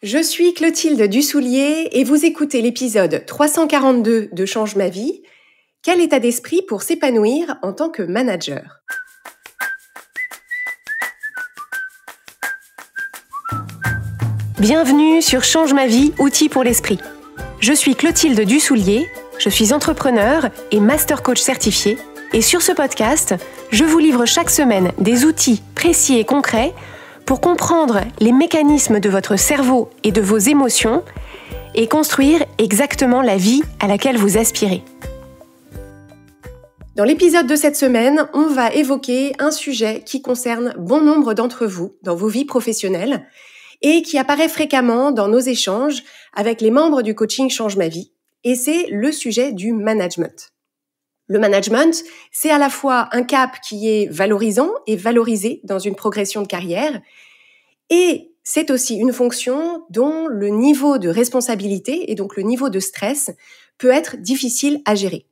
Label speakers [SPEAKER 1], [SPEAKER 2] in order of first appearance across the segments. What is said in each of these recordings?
[SPEAKER 1] Je suis Clotilde Dussoulier et vous écoutez l'épisode 342 de Change ma vie. Quel état d'esprit pour s'épanouir en tant que manager ? Bienvenue sur Change ma vie, outils pour l'esprit. Je suis Clotilde Dussoulier, je suis entrepreneur et master coach certifié. Et sur ce podcast, je vous livre chaque semaine des outils précis et concrets pour comprendre les mécanismes de votre cerveau et de vos émotions et construire exactement la vie à laquelle vous aspirez. Dans l'épisode de cette semaine, on va évoquer un sujet qui concerne bon nombre d'entre vous dans vos vies professionnelles et qui apparaît fréquemment dans nos échanges avec les membres du coaching Change ma vie, et c'est le sujet du management. Le management, c'est à la fois un cap qui est valorisant et valorisé dans une progression de carrière, et c'est aussi une fonction dont le niveau de responsabilité et donc le niveau de stress peut être difficile à gérer.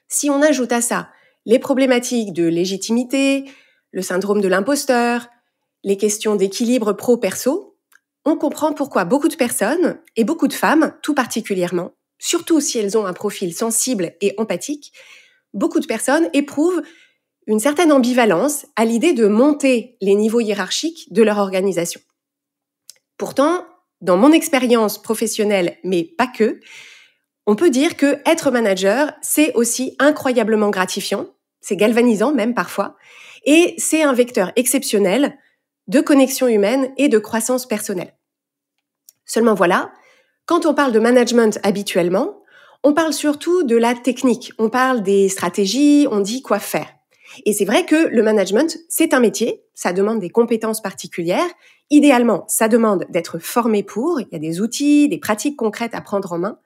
[SPEAKER 1] Si on ajoute à ça les problématiques de légitimité, le syndrome de l'imposteur, les questions d'équilibre pro-perso, on comprend pourquoi beaucoup de personnes, et beaucoup de femmes tout particulièrement, surtout si elles ont un profil sensible et empathique, beaucoup de personnes éprouvent une certaine ambivalence à l'idée de monter les niveaux hiérarchiques de leur organisation. Pourtant, dans mon expérience professionnelle, mais pas que, on peut dire que être manager, c'est aussi incroyablement gratifiant, c'est galvanisant même parfois, et c'est un vecteur exceptionnel de connexion humaine et de croissance personnelle. Seulement voilà, quand on parle de management habituellement, on parle surtout de la technique, on parle des stratégies, on dit quoi faire. Et c'est vrai que le management, c'est un métier, ça demande des compétences particulières. Idéalement, ça demande d'être formé pour, il y a des outils, des pratiques concrètes à prendre en main.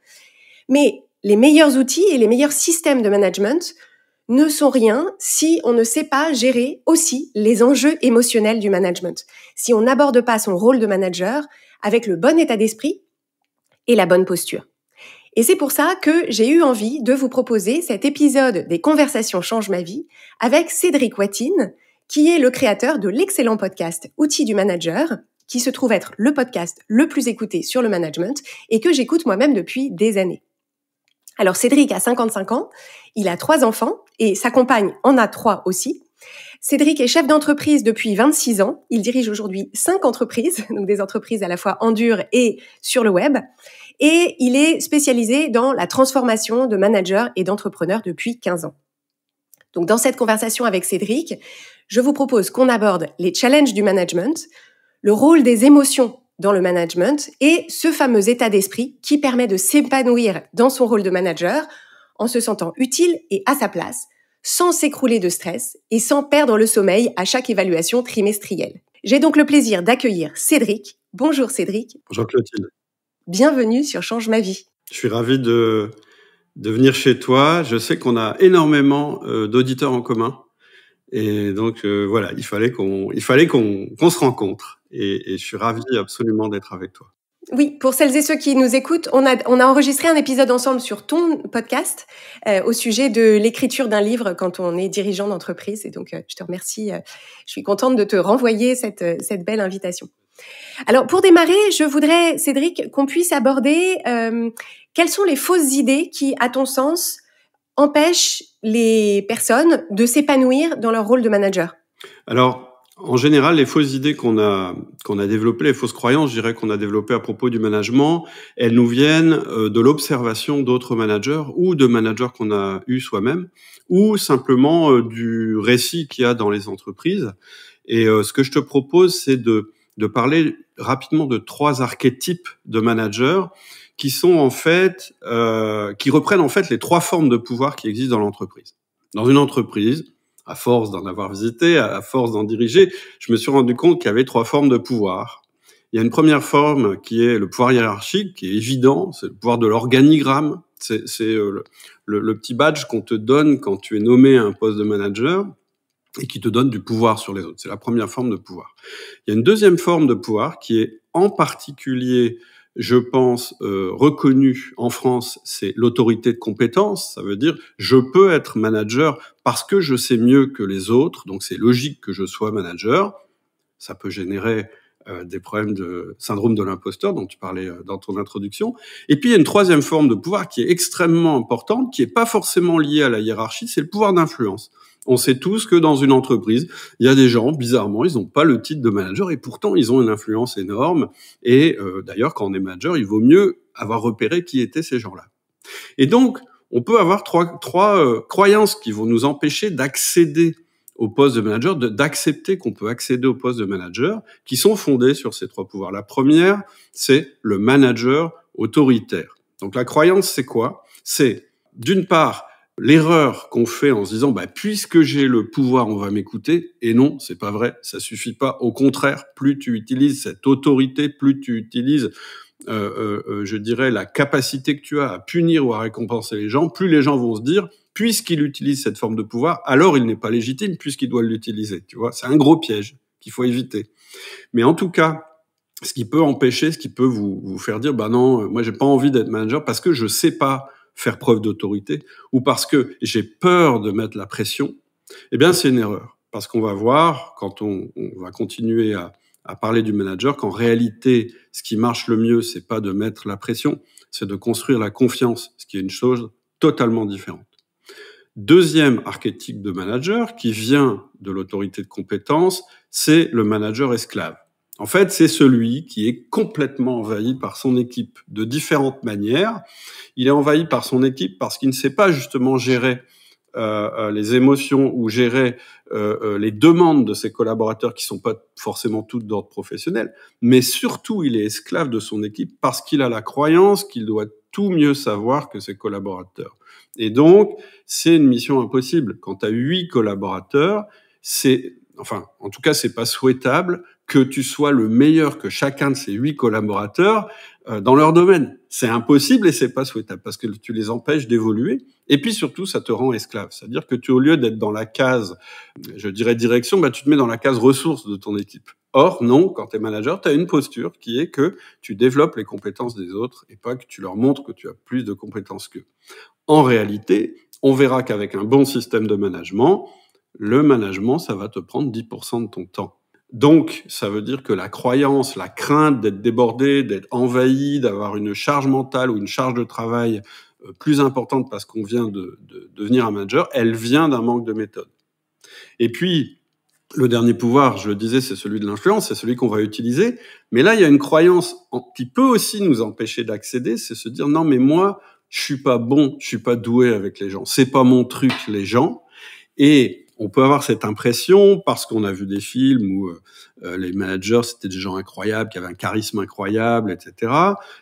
[SPEAKER 1] Mais les meilleurs outils et les meilleurs systèmes de management ne sont rien si on ne sait pas gérer aussi les enjeux émotionnels du management. Si on n'aborde pas son rôle de manager avec le bon état d'esprit et la bonne posture. Et c'est pour ça que j'ai eu envie de vous proposer cet épisode des Conversations Change ma vie avec Cédric Watine, qui est le créateur de l'excellent podcast Outils du manager, qui se trouve être le podcast le plus écouté sur le management et que j'écoute moi-même depuis des années. Alors Cédric a 55 ans, il a 3 enfants et sa compagne en a 3 aussi. Cédric est chef d'entreprise depuis 26 ans. Il dirige aujourd'hui 5 entreprises, donc des entreprises à la fois en dur et sur le web. Et il est spécialisé dans la transformation de managers et d'entrepreneurs depuis 15 ans. Donc dans cette conversation avec Cédric, je vous propose qu'on aborde les challenges du management, le rôle des émotions dans le management et ce fameux état d'esprit qui permet de s'épanouir dans son rôle de manager en se sentant utile et à sa place, sans s'écrouler de stress et sans perdre le sommeil à chaque évaluation trimestrielle. J'ai donc le plaisir d'accueillir Cédric. Bonjour Cédric.
[SPEAKER 2] Bonjour Clotilde.
[SPEAKER 1] Bienvenue sur Change ma vie.
[SPEAKER 2] Je suis ravi de venir chez toi. Je sais qu'on a énormément d'auditeurs en commun. Et donc voilà, il fallait qu'on se rencontre. Et je suis ravi absolument d'être avec toi.
[SPEAKER 1] Oui, pour celles et ceux qui nous écoutent, on a enregistré un épisode ensemble sur ton podcast au sujet de l'écriture d'un livre quand on est dirigeant d'entreprise. Et donc, je te remercie. Je suis contente de te renvoyer cette belle invitation. Alors, pour démarrer, je voudrais, Cédric, qu'on puisse aborder quelles sont les fausses idées qui, à ton sens, empêchent les personnes de s'épanouir dans leur rôle de manager.
[SPEAKER 2] Alors, en général, les fausses idées qu'on a développées, les fausses croyances, je dirais qu'on a développées à propos du management, elles nous viennent de l'observation d'autres managers ou de managers qu'on a eus soi-même, ou simplement du récit qu'il y a dans les entreprises. Et ce que je te propose, c'est de parler rapidement de 3 archétypes de managers qui sont en fait, qui reprennent en fait les 3 formes de pouvoir qui existent dans l'entreprise. Dans une entreprise, à force d'en avoir visité, à force d'en diriger, je me suis rendu compte qu'il y avait 3 formes de pouvoir. Il y a une première forme qui est le pouvoir hiérarchique, qui est évident, c'est le pouvoir de l'organigramme. C'est le petit badge qu'on te donne quand tu es nommé à un poste de manager et qui te donne du pouvoir sur les autres. C'est la première forme de pouvoir. Il y a une deuxième forme de pouvoir qui est en particulier, je pense, reconnue en France, c'est l'autorité de compétence. Ça veut dire, je peux être manager parce que je sais mieux que les autres, donc c'est logique que je sois manager. Ça peut générer des problèmes de syndrome de l'imposteur dont tu parlais dans ton introduction. Et puis, il y a une troisième forme de pouvoir qui est extrêmement importante, qui est pas forcément liée à la hiérarchie, c'est le pouvoir d'influence. On sait tous que dans une entreprise, il y a des gens, bizarrement, ils n'ont pas le titre de manager et pourtant, ils ont une influence énorme. Et d'ailleurs, quand on est manager, il vaut mieux avoir repéré qui étaient ces gens-là. Et donc, on peut avoir trois croyances qui vont nous empêcher d'accéder au poste de manager, d'accepter qu'on peut accéder au poste de manager, qui sont fondées sur ces trois pouvoirs. La première, c'est le manager autoritaire. Donc la croyance, c'est quoi? C'est, d'une part, l'erreur qu'on fait en se disant, puisque j'ai le pouvoir, on va m'écouter. Et non, c'est pas vrai, ça suffit pas. Au contraire, plus tu utilises cette autorité, plus tu utilises je dirais, la capacité que tu as à punir ou à récompenser les gens, plus les gens vont se dire, puisqu'il utilise cette forme de pouvoir, alors il n'est pas légitime puisqu'il doit l'utiliser. Tu vois, c'est un gros piège qu'il faut éviter. Mais en tout cas, ce qui peut empêcher, ce qui peut vous faire dire, non, moi j'ai pas envie d'être manager parce que je sais pas faire preuve d'autorité ou parce que j'ai peur de mettre la pression, eh bien c'est une erreur. Parce qu'on va voir, quand on va continuer à parler du manager, qu'en réalité, ce qui marche le mieux, c'est pas de mettre la pression, c'est de construire la confiance, ce qui est une chose totalement différente. Deuxième archétype de manager qui vient de l'autorité de compétence, c'est le manager esclave. En fait, c'est celui qui est complètement envahi par son équipe de différentes manières. Il est envahi par son équipe parce qu'il ne sait pas justement gérer les émotions ou gérer les demandes de ses collaborateurs qui sont pas forcément toutes d'ordre professionnel, mais surtout il est esclave de son équipe parce qu'il a la croyance qu'il doit tout mieux savoir que ses collaborateurs. Et donc, c'est une mission impossible. Quand tu as 8 collaborateurs, en tout cas, c'est pas souhaitable que tu sois le meilleur que chacun de ces 8 collaborateurs dans leur domaine. C'est impossible et c'est pas souhaitable parce que tu les empêches d'évoluer. Et puis surtout, ça te rend esclave. C'est-à-dire que au lieu d'être dans la case, je dirais direction, tu te mets dans la case ressources de ton équipe. Or, non, quand tu es manager, tu as une posture qui est que tu développes les compétences des autres et pas que tu leur montres que tu as plus de compétences qu'eux. En réalité, on verra qu'avec un bon système de management, le management, ça va te prendre 10% de ton temps. Donc, ça veut dire que la croyance, la crainte d'être débordé, d'être envahi, d'avoir une charge mentale ou une charge de travail plus importante parce qu'on vient de devenir un manager, elle vient d'un manque de méthode. Et puis, le dernier pouvoir, je le disais, c'est celui de l'influence, c'est celui qu'on va utiliser. Mais là, il y a une croyance qui peut aussi nous empêcher d'accéder, c'est se dire, non, mais moi, je suis pas bon, je suis pas doué avec les gens. C'est pas mon truc, les gens. Et on peut avoir cette impression parce qu'on a vu des films où les managers, c'était des gens incroyables, qui avaient un charisme incroyable, etc.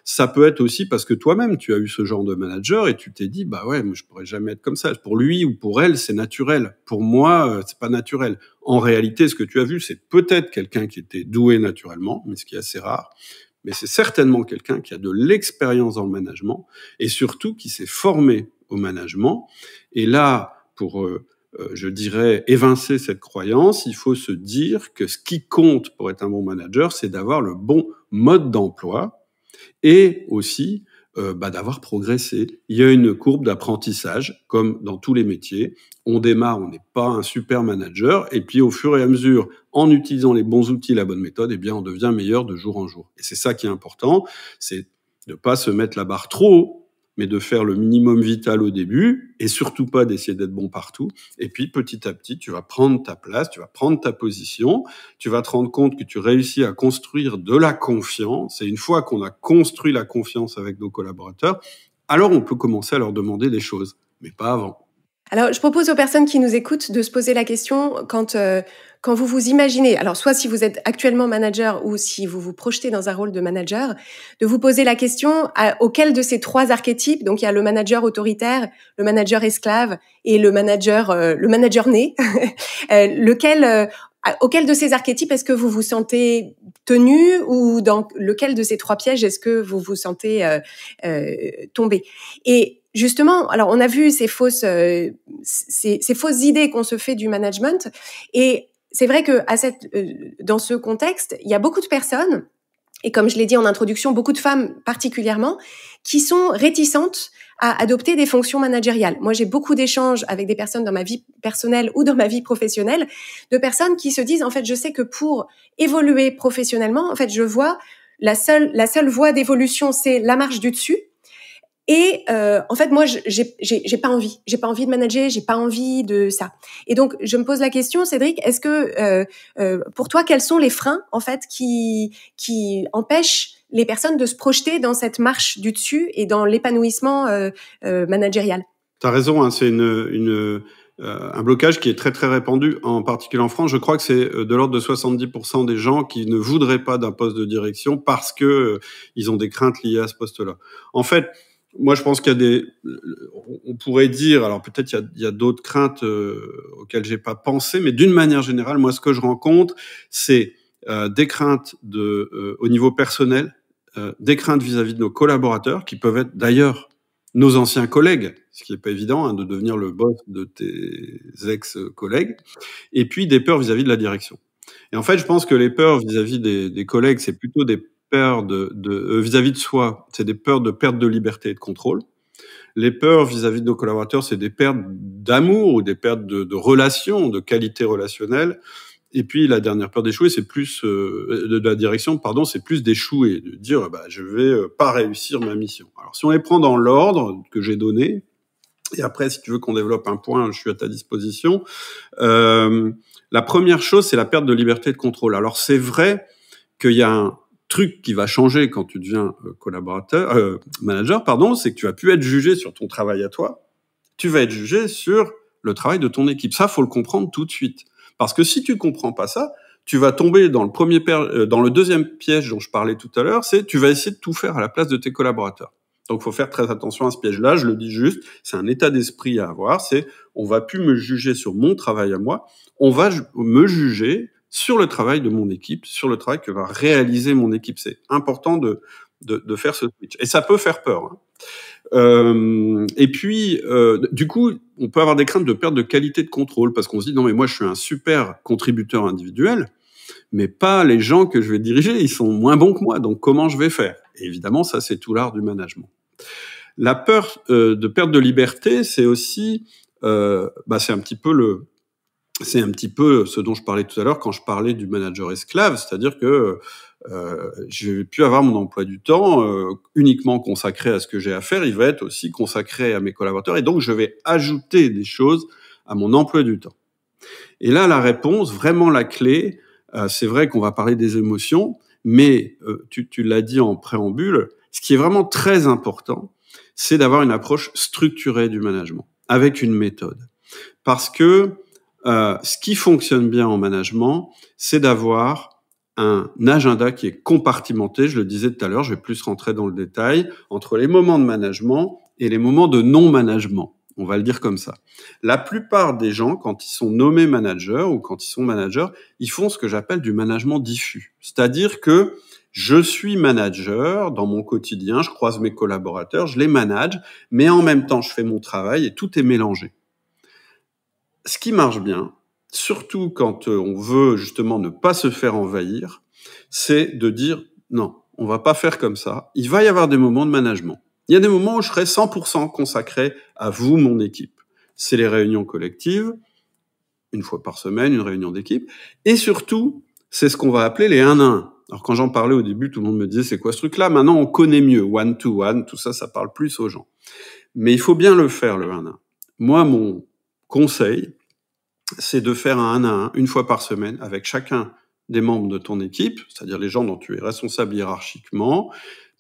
[SPEAKER 2] Ça peut être aussi parce que toi-même, tu as eu ce genre de manager et tu t'es dit, moi, je pourrais jamais être comme ça. Pour lui ou pour elle, c'est naturel. Pour moi, c'est pas naturel. En réalité, ce que tu as vu, c'est peut-être quelqu'un qui était doué naturellement, mais ce qui est assez rare. Mais c'est certainement quelqu'un qui a de l'expérience dans le management et surtout qui s'est formé au management. Et là, pour je dirais, évincer cette croyance, il faut se dire que ce qui compte pour être un bon manager, c'est d'avoir le bon mode d'emploi et aussi d'avoir progressé. Il y a une courbe d'apprentissage, comme dans tous les métiers. On démarre, on n'est pas un super manager, et puis au fur et à mesure, en utilisant les bons outils, la bonne méthode, on devient meilleur de jour en jour. Et c'est ça qui est important, c'est de pas se mettre la barre trop haut, mais de faire le minimum vital au début et surtout pas d'essayer d'être bon partout. Et puis, petit à petit, tu vas prendre ta place, tu vas prendre ta position, tu vas te rendre compte que tu réussis à construire de la confiance. Et une fois qu'on a construit la confiance avec nos collaborateurs, alors on peut commencer à leur demander des choses, mais pas avant.
[SPEAKER 1] Alors, je propose aux personnes qui nous écoutent de se poser la question quand vous vous imaginez, alors soit si vous êtes actuellement manager ou si vous vous projetez dans un rôle de manager, de vous poser la question auquel de ces 3 archétypes, donc il y a le manager autoritaire, le manager esclave et le manager né, auquel de ces archétypes est-ce que vous vous sentez tenu ou dans lequel de ces 3 pièges est-ce que vous vous sentez tombé? Et justement, alors on a vu ces fausses idées qu'on se fait du management, et c'est vrai que dans ce contexte, il y a beaucoup de personnes et comme je l'ai dit en introduction, beaucoup de femmes particulièrement, qui sont réticentes à adopter des fonctions managériales. Moi, j'ai beaucoup d'échanges avec des personnes dans ma vie personnelle ou dans ma vie professionnelle, de personnes qui se disent, en fait, je sais que pour évoluer professionnellement, en fait, je vois la seule voie d'évolution, c'est la marche du dessus. Et en fait, moi, j'ai pas envie de manager, j'ai pas envie de ça. Et donc, je me pose la question, Cédric, est-ce que pour toi, quels sont les freins en fait qui empêchent les personnes de se projeter dans cette marche du dessus et dans l'épanouissement managérial?
[SPEAKER 2] T'as raison, hein, c'est un blocage qui est très très répandu, en particulier en France. Je crois que c'est de l'ordre de 70% des gens qui ne voudraient pas d'un poste de direction parce que ils ont des craintes liées à ce poste-là. En fait, moi, je pense qu'il y a on pourrait dire, alors peut-être il y a d'autres craintes auxquelles j'ai pas pensé, mais d'une manière générale, moi, ce que je rencontre, c'est des craintes au niveau personnel, des craintes vis-à-vis de nos collaborateurs, qui peuvent être d'ailleurs nos anciens collègues, ce qui est pas évident, hein, de devenir le boss de tes ex-collègues, et puis des peurs vis-à-vis de la direction. Et en fait, je pense que les peurs vis-à-vis des collègues, c'est plutôt des peurs vis-à-vis de soi, c'est des peurs de perte de liberté et de contrôle. Les peurs vis-à-vis de nos collaborateurs, c'est des pertes d'amour ou des pertes de relations, de qualité relationnelle. Et puis la dernière peur d'échouer, c'est plus de la direction, pardon, c'est plus d'échouer, de dire je vais pas réussir ma mission. Alors si on les prend dans l'ordre que j'ai donné, et après si tu veux qu'on développe un point, je suis à ta disposition. La première chose, c'est la perte de liberté et de contrôle. Alors c'est vrai qu'il y a un truc qui va changer quand tu deviens manager, c'est que tu vas plus être jugé sur ton travail à toi, tu vas être jugé sur le travail de ton équipe. Ça, faut le comprendre tout de suite. Parce que si tu comprends pas ça, tu vas tomber dans le deuxième piège dont je parlais tout à l'heure, c'est tu vas essayer de tout faire à la place de tes collaborateurs. Donc, faut faire très attention à ce piège-là. Je le dis juste, c'est un état d'esprit à avoir. C'est, on va plus me juger sur mon travail à moi, on va me juger sur le travail de mon équipe, sur le travail que va réaliser mon équipe. C'est important de faire ce switch. Et ça peut faire peur, hein. Et puis, du coup, on peut avoir des craintes de perte de qualité de contrôle parce qu'on se dit non mais moi je suis un super contributeur individuel, mais pas les gens que je vais diriger, ils sont moins bons que moi, donc comment je vais faire? Et évidemment, ça c'est tout l'art du management. La peur de perte de liberté, c'est aussi, c'est un petit peu ce dont je parlais tout à l'heure quand je parlais du manager esclave, c'est-à-dire que je vais plus avoir mon emploi du temps uniquement consacré à ce que j'ai à faire, il va être aussi consacré à mes collaborateurs et donc je vais ajouter des choses à mon emploi du temps. Et là, la réponse, vraiment la clé, c'est vrai qu'on va parler des émotions, mais tu l'as dit en préambule, ce qui est vraiment très important, c'est d'avoir une approche structurée du management, avec une méthode. Parce que ce qui fonctionne bien en management, c'est d'avoir un agenda qui est compartimenté, je le disais tout à l'heure, je vais plus rentrer dans le détail, entre les moments de management et les moments de non-management. On va le dire comme ça. La plupart des gens, quand ils sont nommés managers ou quand ils sont managers, ils font ce que j'appelle du management diffus. C'est-à-dire que je suis manager dans mon quotidien, je croise mes collaborateurs, je les manage, mais en même temps, je fais mon travail et tout est mélangé. Ce qui marche bien, surtout quand on veut justement ne pas se faire envahir, c'est de dire non, on va pas faire comme ça. Il va y avoir des moments de management. Il y a des moments où je serai 100% consacré à vous, mon équipe. C'est les réunions collectives, une fois par semaine, une réunion d'équipe. Et surtout, c'est ce qu'on va appeler les 1 à 1. Alors quand j'en parlais au début, tout le monde me disait c'est quoi ce truc-là? Maintenant, on connaît mieux. 1-to-1, tout ça, ça parle plus aux gens. Mais il faut bien le faire, le 1 à 1. Moi, mon conseil, c'est de faire un 1 à 1 une fois par semaine avec chacun des membres de ton équipe, c'est-à-dire les gens dont tu es responsable hiérarchiquement,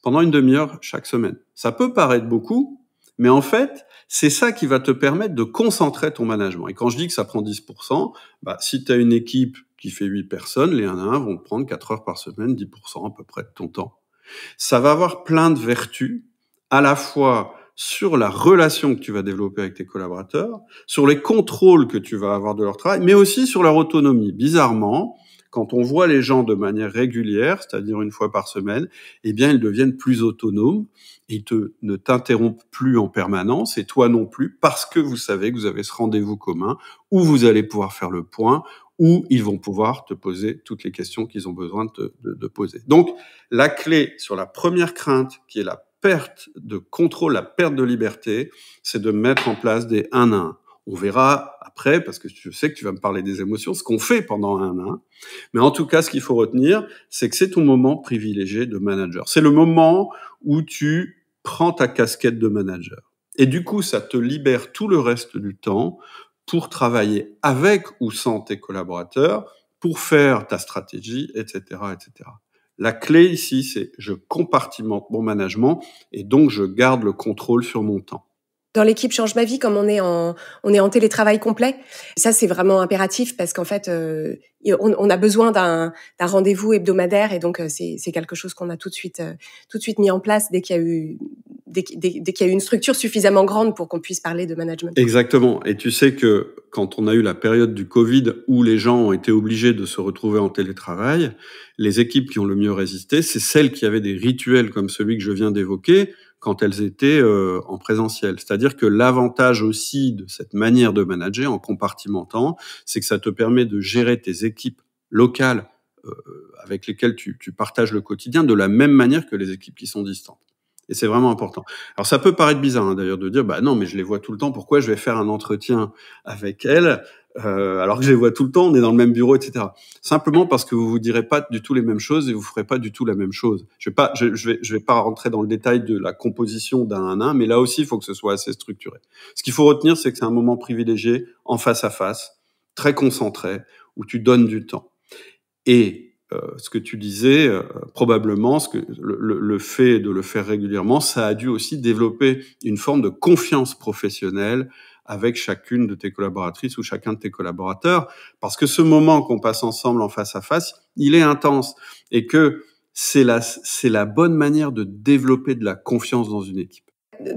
[SPEAKER 2] pendant une demi-heure chaque semaine. Ça peut paraître beaucoup, mais en fait, c'est ça qui va te permettre de concentrer ton management. Et quand je dis que ça prend 10%, si tu as une équipe qui fait 8 personnes, les 1 à 1 vont te prendre 4 heures par semaine, 10% à peu près de ton temps. Ça va avoir plein de vertus, à la fois sur la relation que tu vas développer avec tes collaborateurs, sur les contrôles que tu vas avoir de leur travail, mais aussi sur leur autonomie. Bizarrement, quand on voit les gens de manière régulière, c'est-à-dire une fois par semaine, eh bien, ils deviennent plus autonomes, ils ne t'interrompent plus en permanence, et toi non plus, parce que vous savez que vous avez ce rendez-vous commun, où vous allez pouvoir faire le point, où ils vont pouvoir te poser toutes les questions qu'ils ont besoin de poser. Donc, la clé sur la première crainte, qui est la perte de contrôle, la perte de liberté, c'est de mettre en place des 1 à 1. On verra après, parce que je sais que tu vas me parler des émotions, ce qu'on fait pendant un 1 à 1. Mais en tout cas, ce qu'il faut retenir, c'est que c'est ton moment privilégié de manager. C'est le moment où tu prends ta casquette de manager. Et du coup, ça te libère tout le reste du temps pour travailler avec ou sans tes collaborateurs, pour faire ta stratégie, etc., etc. La clé ici, c'est je compartimente mon management et donc je garde le contrôle sur mon temps.
[SPEAKER 1] Dans l'équipe Change ma vie, comme on est en télétravail complet, ça c'est vraiment impératif parce qu'en fait on a besoin d'un rendez-vous hebdomadaire et donc c'est quelque chose qu'on a tout de suite mis en place dès qu'il y a eu une structure suffisamment grande pour qu'on puisse parler de management.
[SPEAKER 2] Exactement. Et tu sais que quand on a eu la période du Covid où les gens ont été obligés de se retrouver en télétravail, les équipes qui ont le mieux résisté, c'est celles qui avaient des rituels comme celui que je viens d'évoquer quand elles étaient en présentiel. C'est-à-dire que l'avantage aussi de cette manière de manager en compartimentant, c'est que ça te permet de gérer tes équipes locales avec lesquelles tu partages le quotidien de la même manière que les équipes qui sont distantes. Et c'est vraiment important. Alors ça peut paraître bizarre d'ailleurs de dire bah non mais je les vois tout le temps, pourquoi je vais faire un entretien avec elles alors que je les vois tout le temps, on est dans le même bureau, etc. Simplement parce que vous direz pas du tout les mêmes choses et vous ferez pas du tout la même chose. Je vais pas rentrer dans le détail de la composition d'un 1 à 1, mais là aussi il faut que ce soit assez structuré. Ce qu'il faut retenir, c'est que c'est un moment privilégié en face à face, très concentré, où tu donnes du temps. Et ce que tu disais, probablement, le fait de le faire régulièrement, ça a dû aussi développer une forme de confiance professionnelle avec chacune de tes collaboratrices ou chacun de tes collaborateurs, parce que ce moment qu'on passe ensemble en face à face, il est intense et que c'est la bonne manière de développer de la confiance dans une équipe.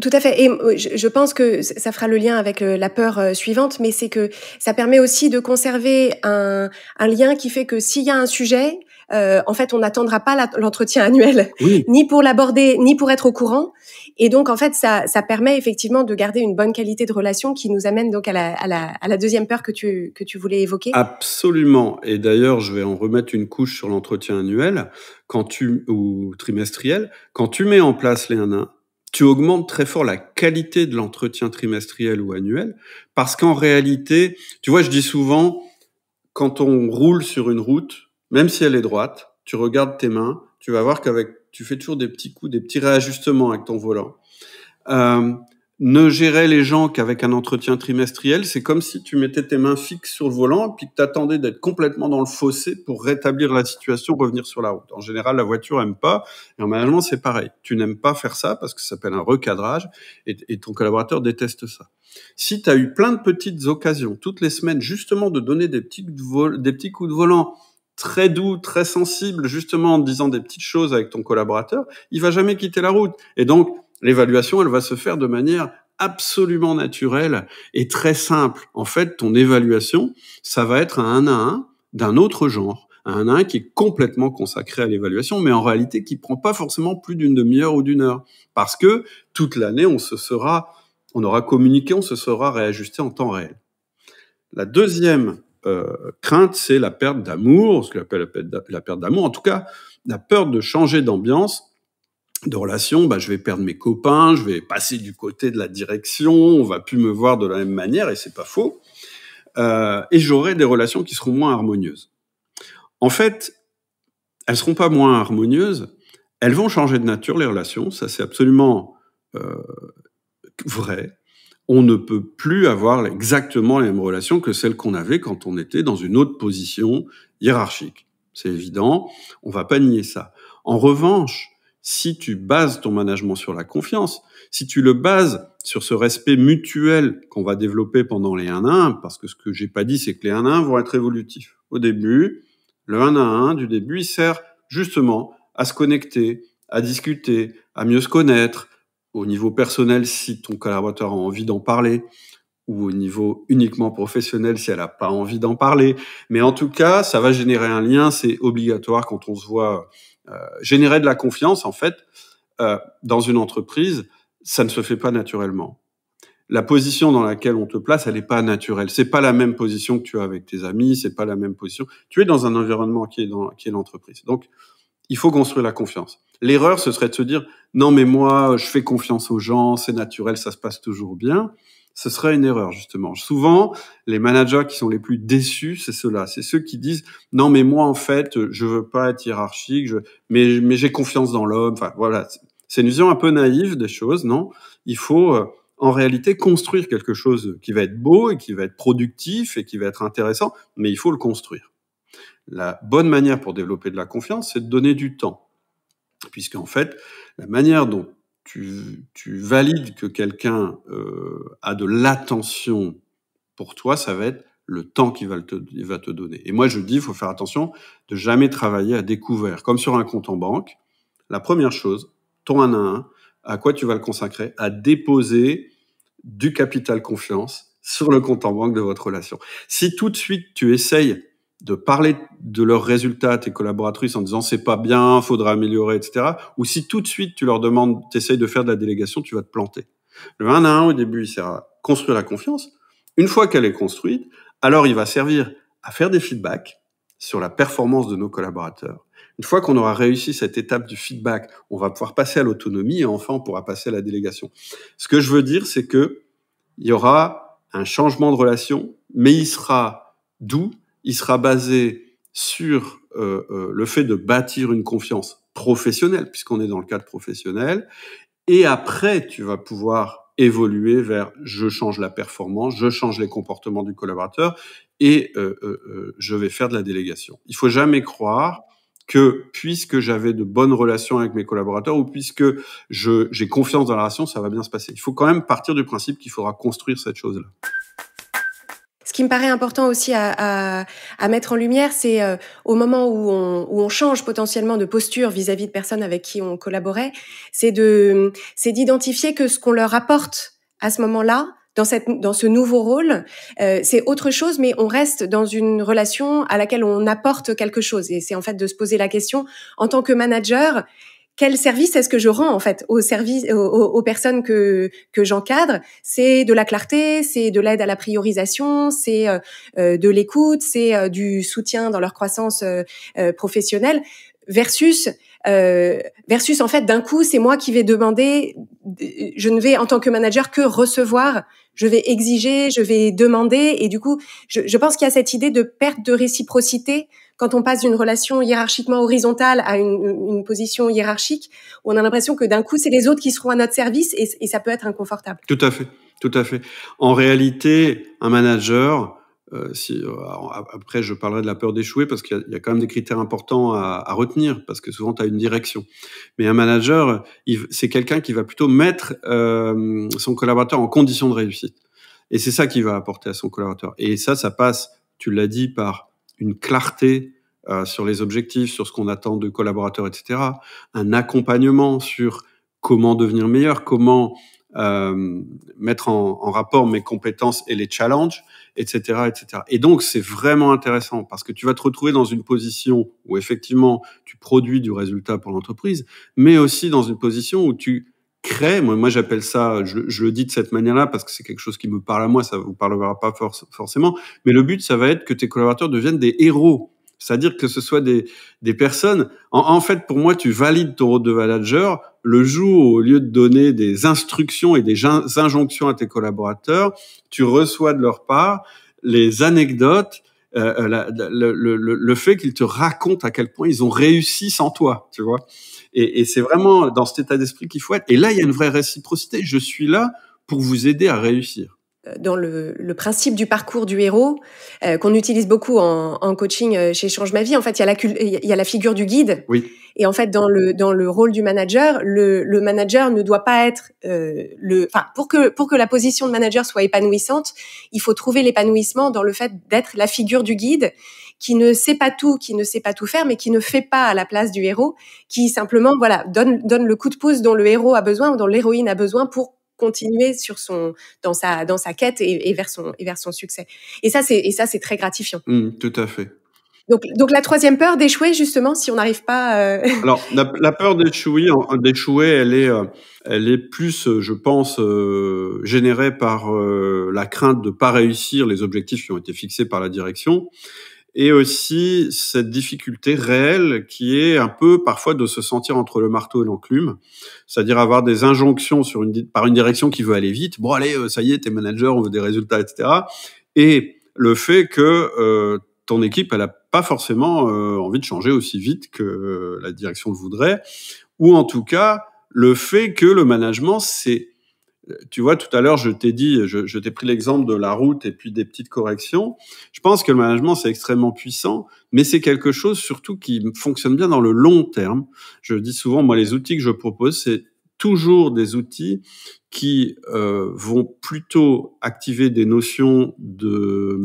[SPEAKER 1] Tout à fait. Et je pense que ça fera le lien avec la peur suivante, mais c'est que ça permet aussi de conserver un lien qui fait que s'il y a un sujet, en fait, on n'attendra pas l'entretien annuel,
[SPEAKER 2] oui,
[SPEAKER 1] ni pour l'aborder, ni pour être au courant. Et donc, en fait, ça permet effectivement de garder une bonne qualité de relation qui nous amène donc à la deuxième peur que tu voulais évoquer.
[SPEAKER 2] Absolument. Et d'ailleurs, je vais en remettre une couche sur l'entretien annuel ou trimestriel. Quand tu mets en place les 1 à 1, tu augmentes très fort la qualité de l'entretien trimestriel ou annuel, parce qu'en réalité, tu vois, je dis souvent, quand on roule sur une route, même si elle est droite, tu regardes tes mains, tu vas voir tu fais toujours des petits coups, des petits réajustements avec ton volant. Ne gérer les gens qu'avec un entretien trimestriel, c'est comme si tu mettais tes mains fixes sur le volant et puis que tu attendais d'être complètement dans le fossé pour rétablir la situation, revenir sur la route. En général, la voiture aime pas, et en management, c'est pareil. Tu n'aimes pas faire ça parce que ça s'appelle un recadrage et ton collaborateur déteste ça. Si tu as eu plein de petites occasions toutes les semaines justement de donner des petits coups de volant très doux, très sensibles, justement en disant des petites choses avec ton collaborateur, il va jamais quitter la route. Et donc, l'évaluation, elle va se faire de manière absolument naturelle et très simple. En fait, ton évaluation, ça va être un 1 à 1 d'un autre genre. Un 1 à 1 qui est complètement consacré à l'évaluation, mais en réalité qui prend pas forcément plus d'une demi-heure ou d'une heure. Parce que toute l'année, on aura communiqué, on se sera réajusté en temps réel. La deuxième crainte, c'est la perte d'amour, ce qu'on appelle la perte d'amour, en tout cas, la peur de changer d'ambiance, de relation, je vais perdre mes copains, je vais passer du côté de la direction, on va plus me voir de la même manière, et c'est pas faux, et j'aurai des relations qui seront moins harmonieuses. En fait, elles seront pas moins harmonieuses, elles vont changer de nature, les relations, ça c'est absolument vrai. On ne peut plus avoir exactement les mêmes relations que celles qu'on avait quand on était dans une autre position hiérarchique. C'est évident, on va pas nier ça. En revanche, si tu bases ton management sur la confiance, si tu le bases sur ce respect mutuel qu'on va développer pendant les 1 à 1, parce que ce que j'ai pas dit, c'est que les 1 à 1 vont être évolutifs. Au début, le 1 à 1 du début, il sert justement à se connecter, à discuter, à mieux se connaître, au niveau personnel si ton collaborateur a envie d'en parler, ou au niveau uniquement professionnel si elle n'a pas envie d'en parler. Mais en tout cas, ça va générer un lien, c'est obligatoire quand on se voit. Générer de la confiance, en fait, dans une entreprise, ça ne se fait pas naturellement. la position dans laquelle on te place, elle n'est pas naturelle. C'est pas la même position que tu as avec tes amis, c'est pas la même position. Tu es dans un environnement qui est l'entreprise. Donc, il faut construire la confiance. L'erreur, ce serait de se dire, non, mais moi, je fais confiance aux gens, c'est naturel, ça se passe toujours bien. Ce serait une erreur, justement. Souvent, les managers qui sont les plus déçus, c'est ceux-là. C'est ceux qui disent, non, mais moi, en fait, je veux pas être hiérarchique, mais j'ai confiance dans l'homme. Enfin, voilà. C'est une vision un peu naïve des choses, non? Il faut, en réalité, construire quelque chose qui va être beau et qui va être productif et qui va être intéressant, mais il faut le construire. La bonne manière pour développer de la confiance, c'est de donner du temps. Puisqu'en fait, la manière dont tu valides que quelqu'un a de l'attention pour toi, ça va être le temps qu'il va te donner. Et moi, je dis, il faut faire attention de jamais travailler à découvert. Comme sur un compte en banque, la première chose, ton 1 à 1, à quoi tu vas le consacrer? À déposer du capital confiance sur le compte en banque de votre relation. Si tout de suite, tu essayes de parler de leurs résultats à tes collaboratrices en disant c'est pas bien, faudra améliorer, etc. Ou si tout de suite tu leur demandes, t'essayes de faire de la délégation, tu vas te planter. Le 1 à 1 au début, il sert à construire la confiance. Une fois qu'elle est construite, alors il va servir à faire des feedbacks sur la performance de nos collaborateurs. Une fois qu'on aura réussi cette étape du feedback, on va pouvoir passer à l'autonomie et enfin on pourra passer à la délégation. Ce que je veux dire, c'est que il y aura un changement de relation, mais il sera doux. Il sera basé sur le fait de bâtir une confiance professionnelle, puisqu'on est dans le cadre professionnel. Et après, tu vas pouvoir évoluer vers je change la performance, je change les comportements du collaborateur et je vais faire de la délégation. Il faut jamais croire que puisque j'avais de bonnes relations avec mes collaborateurs ou puisque j'ai confiance dans la relation, ça va bien se passer. Il faut quand même partir du principe qu'il faudra construire cette chose-là.
[SPEAKER 1] Ce qui me paraît important aussi à mettre en lumière, c'est au moment où on change potentiellement de posture vis-à-vis de personnes avec qui on collaborait, c'est d'identifier que ce qu'on leur apporte à ce moment-là, dans ce nouveau rôle, c'est autre chose, mais on reste dans une relation à laquelle on apporte quelque chose. Et c'est en fait de se poser la question, en tant que manager, quel service est-ce que je rends en fait aux personnes que j'encadre? C'est de la clarté, c'est de l'aide à la priorisation, c'est de l'écoute, c'est du soutien dans leur croissance professionnelle versus en fait d'un coup c'est moi qui vais demander, je ne vais en tant que manager que recevoir, je vais exiger, je vais demander et du coup je pense qu'il y a cette idée de perte de réciprocité quand on passe d'une relation hiérarchiquement horizontale à une position hiérarchique, où on a l'impression que d'un coup, c'est les autres qui seront à notre service et ça peut être inconfortable.
[SPEAKER 2] Tout à fait, tout à fait. En réalité, un manager, après je parlerai de la peur d'échouer parce qu'il y a quand même des critères importants à retenir parce que souvent tu as une direction. Mais un manager, c'est quelqu'un qui va plutôt mettre son collaborateur en condition de réussite. Et c'est ça qu'il va apporter à son collaborateur. Et ça passe, tu l'as dit, par une clarté sur les objectifs, sur ce qu'on attend de collaborateurs, etc. Un accompagnement sur comment devenir meilleur, comment mettre en rapport mes compétences et les challenges, etc., etc. Et donc, c'est vraiment intéressant parce que tu vas te retrouver dans une position où effectivement, tu produis du résultat pour l'entreprise, mais aussi dans une position où tu crées, moi j'appelle ça, je le dis de cette manière-là parce que c'est quelque chose qui me parle à moi, ça vous parlera pas forcément, mais le but, ça va être que tes collaborateurs deviennent des héros. C'est-à-dire que ce soit des personnes. En fait, pour moi, tu valides ton rôle de manager le jour où, au lieu de donner des instructions et des injonctions à tes collaborateurs, tu reçois de leur part les anecdotes, le fait qu'ils te racontent à quel point ils ont réussi sans toi, tu vois. Et c'est vraiment dans cet état d'esprit qu'il faut être. Et là, il y a une vraie réciprocité. Je suis là pour vous aider à réussir.
[SPEAKER 1] Dans le principe du parcours du héros qu'on utilise beaucoup en coaching chez Change Ma Vie, en fait, il y a la figure du guide.
[SPEAKER 2] Oui.
[SPEAKER 1] Et en fait, dans le rôle du manager, le manager ne doit pas être pour que la position de manager soit épanouissante, il faut trouver l'épanouissement dans le fait d'être la figure du guide qui ne sait pas tout, qui ne sait pas tout faire, mais qui ne fait pas à la place du héros, qui simplement donne le coup de pouce dont le héros a besoin ou dont l'héroïne a besoin pour continuer dans sa quête et vers son succès. Et ça c'est très gratifiant.
[SPEAKER 2] Tout à fait.
[SPEAKER 1] Donc la troisième peur d'échouer, justement, si on n'arrive pas...
[SPEAKER 2] Alors, la peur d'échouer, elle est plus, je pense, générée par la crainte de pas réussir les objectifs qui ont été fixés par la direction, et aussi cette difficulté réelle qui est un peu parfois de se sentir entre le marteau et l'enclume, c'est-à-dire avoir des injonctions par une direction qui veut aller vite. Bon, allez, ça y est, t'es manager, on veut des résultats, etc. Et le fait que ton équipe, elle a pas forcément envie de changer aussi vite que la direction le voudrait, ou en tout cas le fait que le management, tu vois, tout à l'heure, je t'ai pris l'exemple de la route et puis des petites corrections. Je pense que le management, c'est extrêmement puissant, mais c'est quelque chose surtout qui fonctionne bien dans le long terme. Je dis souvent, moi, les outils que je propose, c'est toujours des outils qui vont plutôt activer des notions de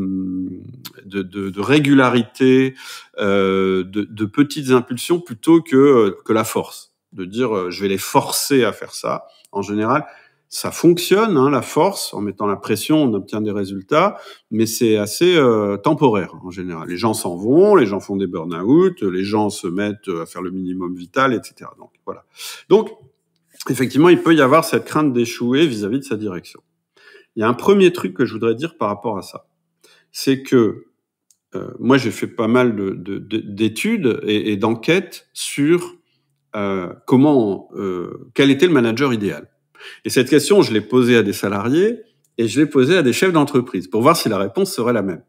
[SPEAKER 2] régularité, de petites impulsions plutôt que la force. De dire, je vais les forcer à faire ça. En général, ça fonctionne, hein, la force, en mettant la pression, on obtient des résultats, mais c'est assez temporaire en général. Les gens s'en vont, les gens font des burn-out, les gens se mettent à faire le minimum vital, etc. Donc voilà. Donc effectivement, il peut y avoir cette crainte d'échouer vis-à-vis de sa direction. Il y a un premier truc que je voudrais dire par rapport à ça, c'est que moi j'ai fait pas mal d'études et d'enquêtes sur quel était le manager idéal. Et cette question, je l'ai posée à des salariés et je l'ai posée à des chefs d'entreprise pour voir si la réponse serait la même.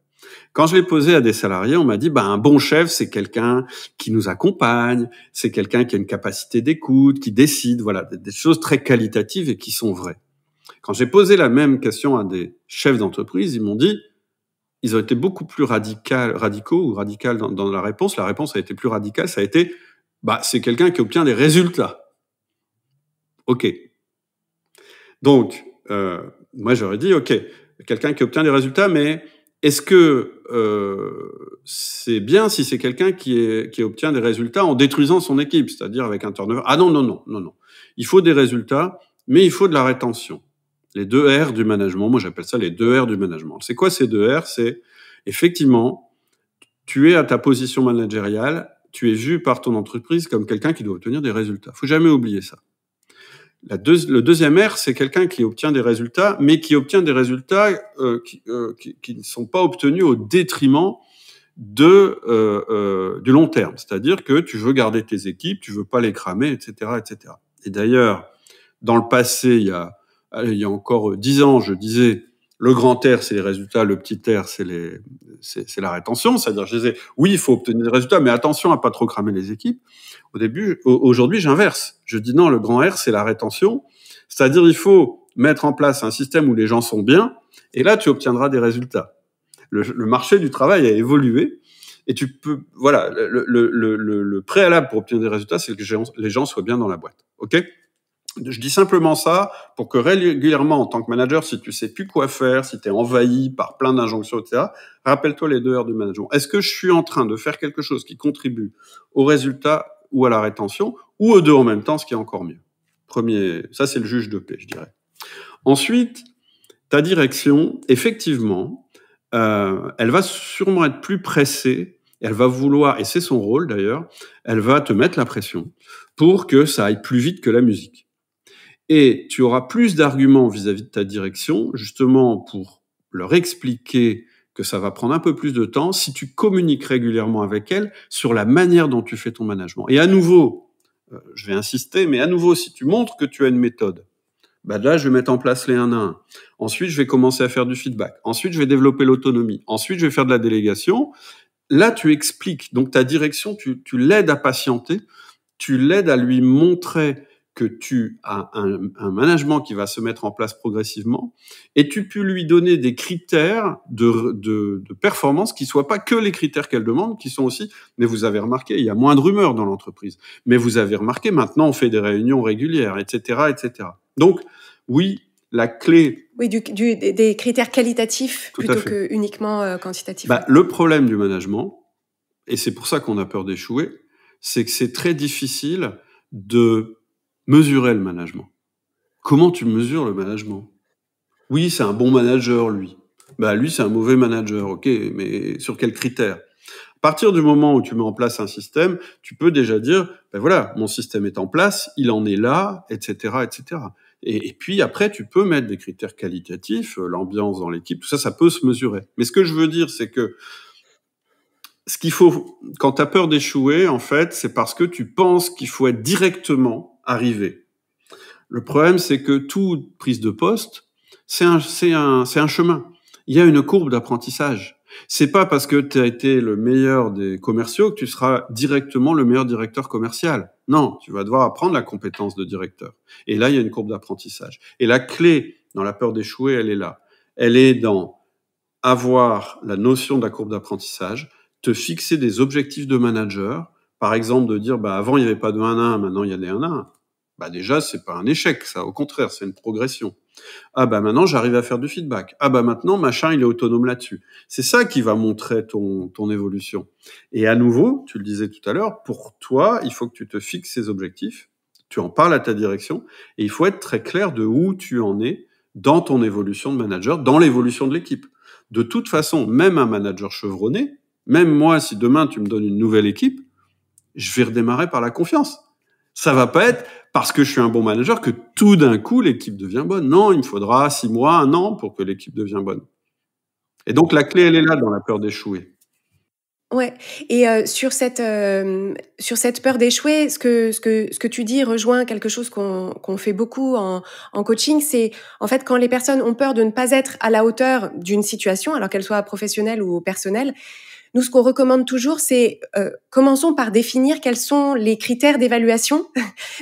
[SPEAKER 2] Quand je l'ai posée à des salariés, on m'a dit, un bon chef, c'est quelqu'un qui nous accompagne, c'est quelqu'un qui a une capacité d'écoute, qui décide, voilà, des choses très qualitatives et qui sont vraies. Quand j'ai posé la même question à des chefs d'entreprise, ils m'ont dit, ils ont été beaucoup plus radicaux dans la réponse. La réponse a été plus radicale, ça a été, c'est quelqu'un qui obtient des résultats. Ok. Donc, moi j'aurais dit, ok, quelqu'un qui obtient des résultats, mais est-ce que c'est bien si c'est quelqu'un qui obtient des résultats en détruisant son équipe, c'est-à-dire avec un turnover? Ah non. Il faut des résultats, mais il faut de la rétention. Les 2 R du management, moi j'appelle ça les 2 R du management. C'est quoi ces 2 R? C'est effectivement, tu es à ta position managériale, tu es vu par ton entreprise comme quelqu'un qui doit obtenir des résultats. Faut jamais oublier ça. Le deuxième R, c'est quelqu'un qui obtient des résultats, mais qui obtient des résultats qui ne sont pas obtenus au détriment du long terme. C'est-à-dire que tu veux garder tes équipes, tu veux pas les cramer, etc., etc. Et d'ailleurs, dans le passé, il y a encore 10 ans, je disais, le grand R, c'est les résultats, le petit R, c'est la rétention. C'est-à-dire, je disais, oui, il faut obtenir des résultats, mais attention à pas trop cramer les équipes. Aujourd'hui, j'inverse. Je dis non, le grand R, c'est la rétention. C'est-à-dire, il faut mettre en place un système où les gens sont bien, et là, tu obtiendras des résultats. Le marché du travail a évolué, et tu peux, voilà, le préalable pour obtenir des résultats, c'est que les gens soient bien dans la boîte. OK? Je dis simplement ça pour que régulièrement, en tant que manager, si tu sais plus quoi faire, si tu es envahi par plein d'injonctions, etc., rappelle-toi les 2 heures du management. Est-ce que je suis en train de faire quelque chose qui contribue au résultat ou à la rétention, ou aux 2 en même temps, ce qui est encore mieux? Ça c'est le juge de paix, je dirais. Ensuite, ta direction, effectivement, elle va sûrement être plus pressée, elle va vouloir, et c'est son rôle d'ailleurs, elle va te mettre la pression pour que ça aille plus vite que la musique. Et tu auras plus d'arguments vis-à-vis de ta direction, justement pour leur expliquer que ça va prendre un peu plus de temps si tu communiques régulièrement avec elle sur la manière dont tu fais ton management. Et à nouveau, je vais insister, mais à nouveau, si tu montres que tu as une méthode, là, je vais mettre en place les 1 à 1. Ensuite, je vais commencer à faire du feedback. Ensuite, je vais développer l'autonomie. Ensuite, je vais faire de la délégation. Là, tu expliques. Donc, ta direction, tu l'aides à patienter. Tu l'aides à lui montrer que tu as un management qui va se mettre en place progressivement, et tu peux lui donner des critères de performance qui soient pas que les critères qu'elle demande, qui sont aussi, mais vous avez remarqué, il y a moins de rumeurs dans l'entreprise, mais vous avez remarqué, maintenant on fait des réunions régulières, etc., etc. Donc, oui, la clé...
[SPEAKER 1] Oui, des critères qualitatifs plutôt que uniquement quantitatifs.
[SPEAKER 2] Le problème du management, et c'est pour ça qu'on a peur d'échouer, c'est que c'est très difficile de mesurer le management. Comment tu mesures le management? Oui, c'est un bon manager, lui. Lui, c'est un mauvais manager, ok, mais sur quels critères? À partir du moment où tu mets en place un système, tu peux déjà dire, ben voilà, mon système est en place, il en est là, etc., etc. Et puis après, tu peux mettre des critères qualitatifs, l'ambiance dans l'équipe, tout ça, ça peut se mesurer. Mais ce que je veux dire, c'est que ce qu'il faut, quand tu as peur d'échouer, en fait, c'est parce que tu penses qu'il faut être directement arrivé. Le problème, c'est que toute prise de poste, c'est un chemin. Il y a une courbe d'apprentissage. C'est pas parce que tu as été le meilleur des commerciaux que tu seras directement le meilleur directeur commercial. Non, tu vas devoir apprendre la compétence de directeur. Et là, il y a une courbe d'apprentissage. Et la clé dans la peur d'échouer, elle est là. Elle est dans avoir la notion de la courbe d'apprentissage, te fixer des objectifs de manager, par exemple de dire, bah, avant il n'y avait pas de 1-1, maintenant il y a des 1-1. Bah, déjà, c'est pas un échec, ça. Au contraire, c'est une progression. Ah, bah, maintenant, j'arrive à faire du feedback. Ah, bah, maintenant, machin, il est autonome là-dessus. C'est ça qui va montrer ton évolution. Et à nouveau, tu le disais tout à l'heure, pour toi, il faut que tu te fixes ces objectifs, tu en parles à ta direction, et il faut être très clair de où tu en es dans ton évolution de manager, dans l'évolution de l'équipe. De toute façon, même un manager chevronné, même moi, si demain tu me donnes une nouvelle équipe, je vais redémarrer par la confiance. Ça va pas être parce que je suis un bon manager que tout d'un coup l'équipe devient bonne. Non, il me faudra 6 mois, 1 an pour que l'équipe devienne bonne. Et donc la clé, elle est là dans la peur d'échouer.
[SPEAKER 1] Ouais, et sur cette peur d'échouer, ce que tu dis rejoint quelque chose qu'on fait beaucoup en coaching, c'est en fait quand les personnes ont peur de ne pas être à la hauteur d'une situation, alors qu'elle soit professionnelle ou personnelle. Nous, ce qu'on recommande toujours, c'est commençons par définir quels sont les critères d'évaluation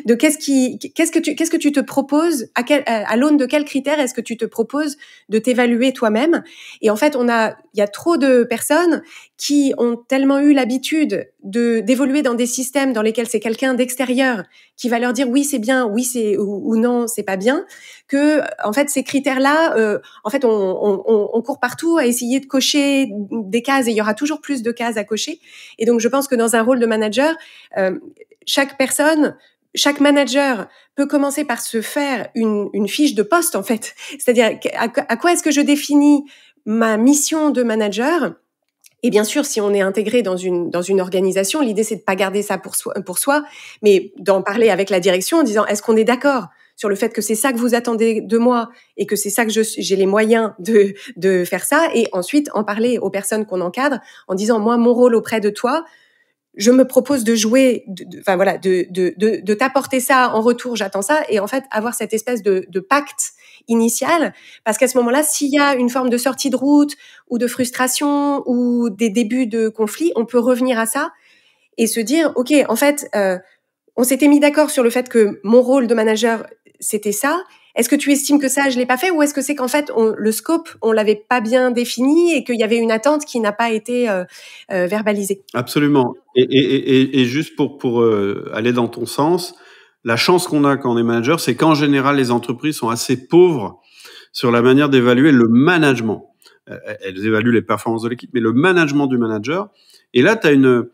[SPEAKER 1] de qu'est-ce que tu te proposes, à l'aune de quels critères est-ce que tu te proposes de t'évaluer toi-même. Et en fait, il y a trop de personnes qui ont tellement eu l'habitude d'évoluer dans des systèmes dans lesquels c'est quelqu'un d'extérieur qui va leur dire oui c'est bien, oui c'est ou non c'est pas bien, que en fait ces critères-là, en fait on court partout à essayer de cocher des cases et il y aura toujours plus de cases à cocher. Et donc je pense que dans un rôle de manager, chaque manager peut commencer par se faire une fiche de poste en fait, c'est-à-dire à quoi est-ce que je définis ma mission de manager. Et bien sûr, si on est intégré dans une organisation, l'idée c'est de pas garder ça pour soi, mais d'en parler avec la direction en disant est-ce qu'on est d'accord sur le fait que c'est ça que vous attendez de moi et que c'est ça que j'ai les moyens de faire ça, et ensuite en parler aux personnes qu'on encadre en disant moi mon rôle auprès de toi, je me propose de jouer, de t'apporter ça en retour, j'attends ça, et en fait avoir cette espèce de pacte initial, parce qu'à ce moment-là, s'il y a une forme de sortie de route ou de frustration ou des débuts de conflit, on peut revenir à ça et se dire, ok, en fait, on s'était mis d'accord sur le fait que mon rôle de manager c'était ça. Est-ce que tu estimes que ça, je l'ai pas fait, ou est-ce que c'est qu'en fait, le scope, on l'avait pas bien défini et qu'il y avait une attente qui n'a pas été verbalisée?
[SPEAKER 2] Absolument. Et juste pour aller dans ton sens, la chance qu'on a quand on est manager, c'est qu'en général, les entreprises sont assez pauvres sur la manière d'évaluer le management. Elles évaluent les performances de l'équipe, mais le management du manager. Et là, tu as une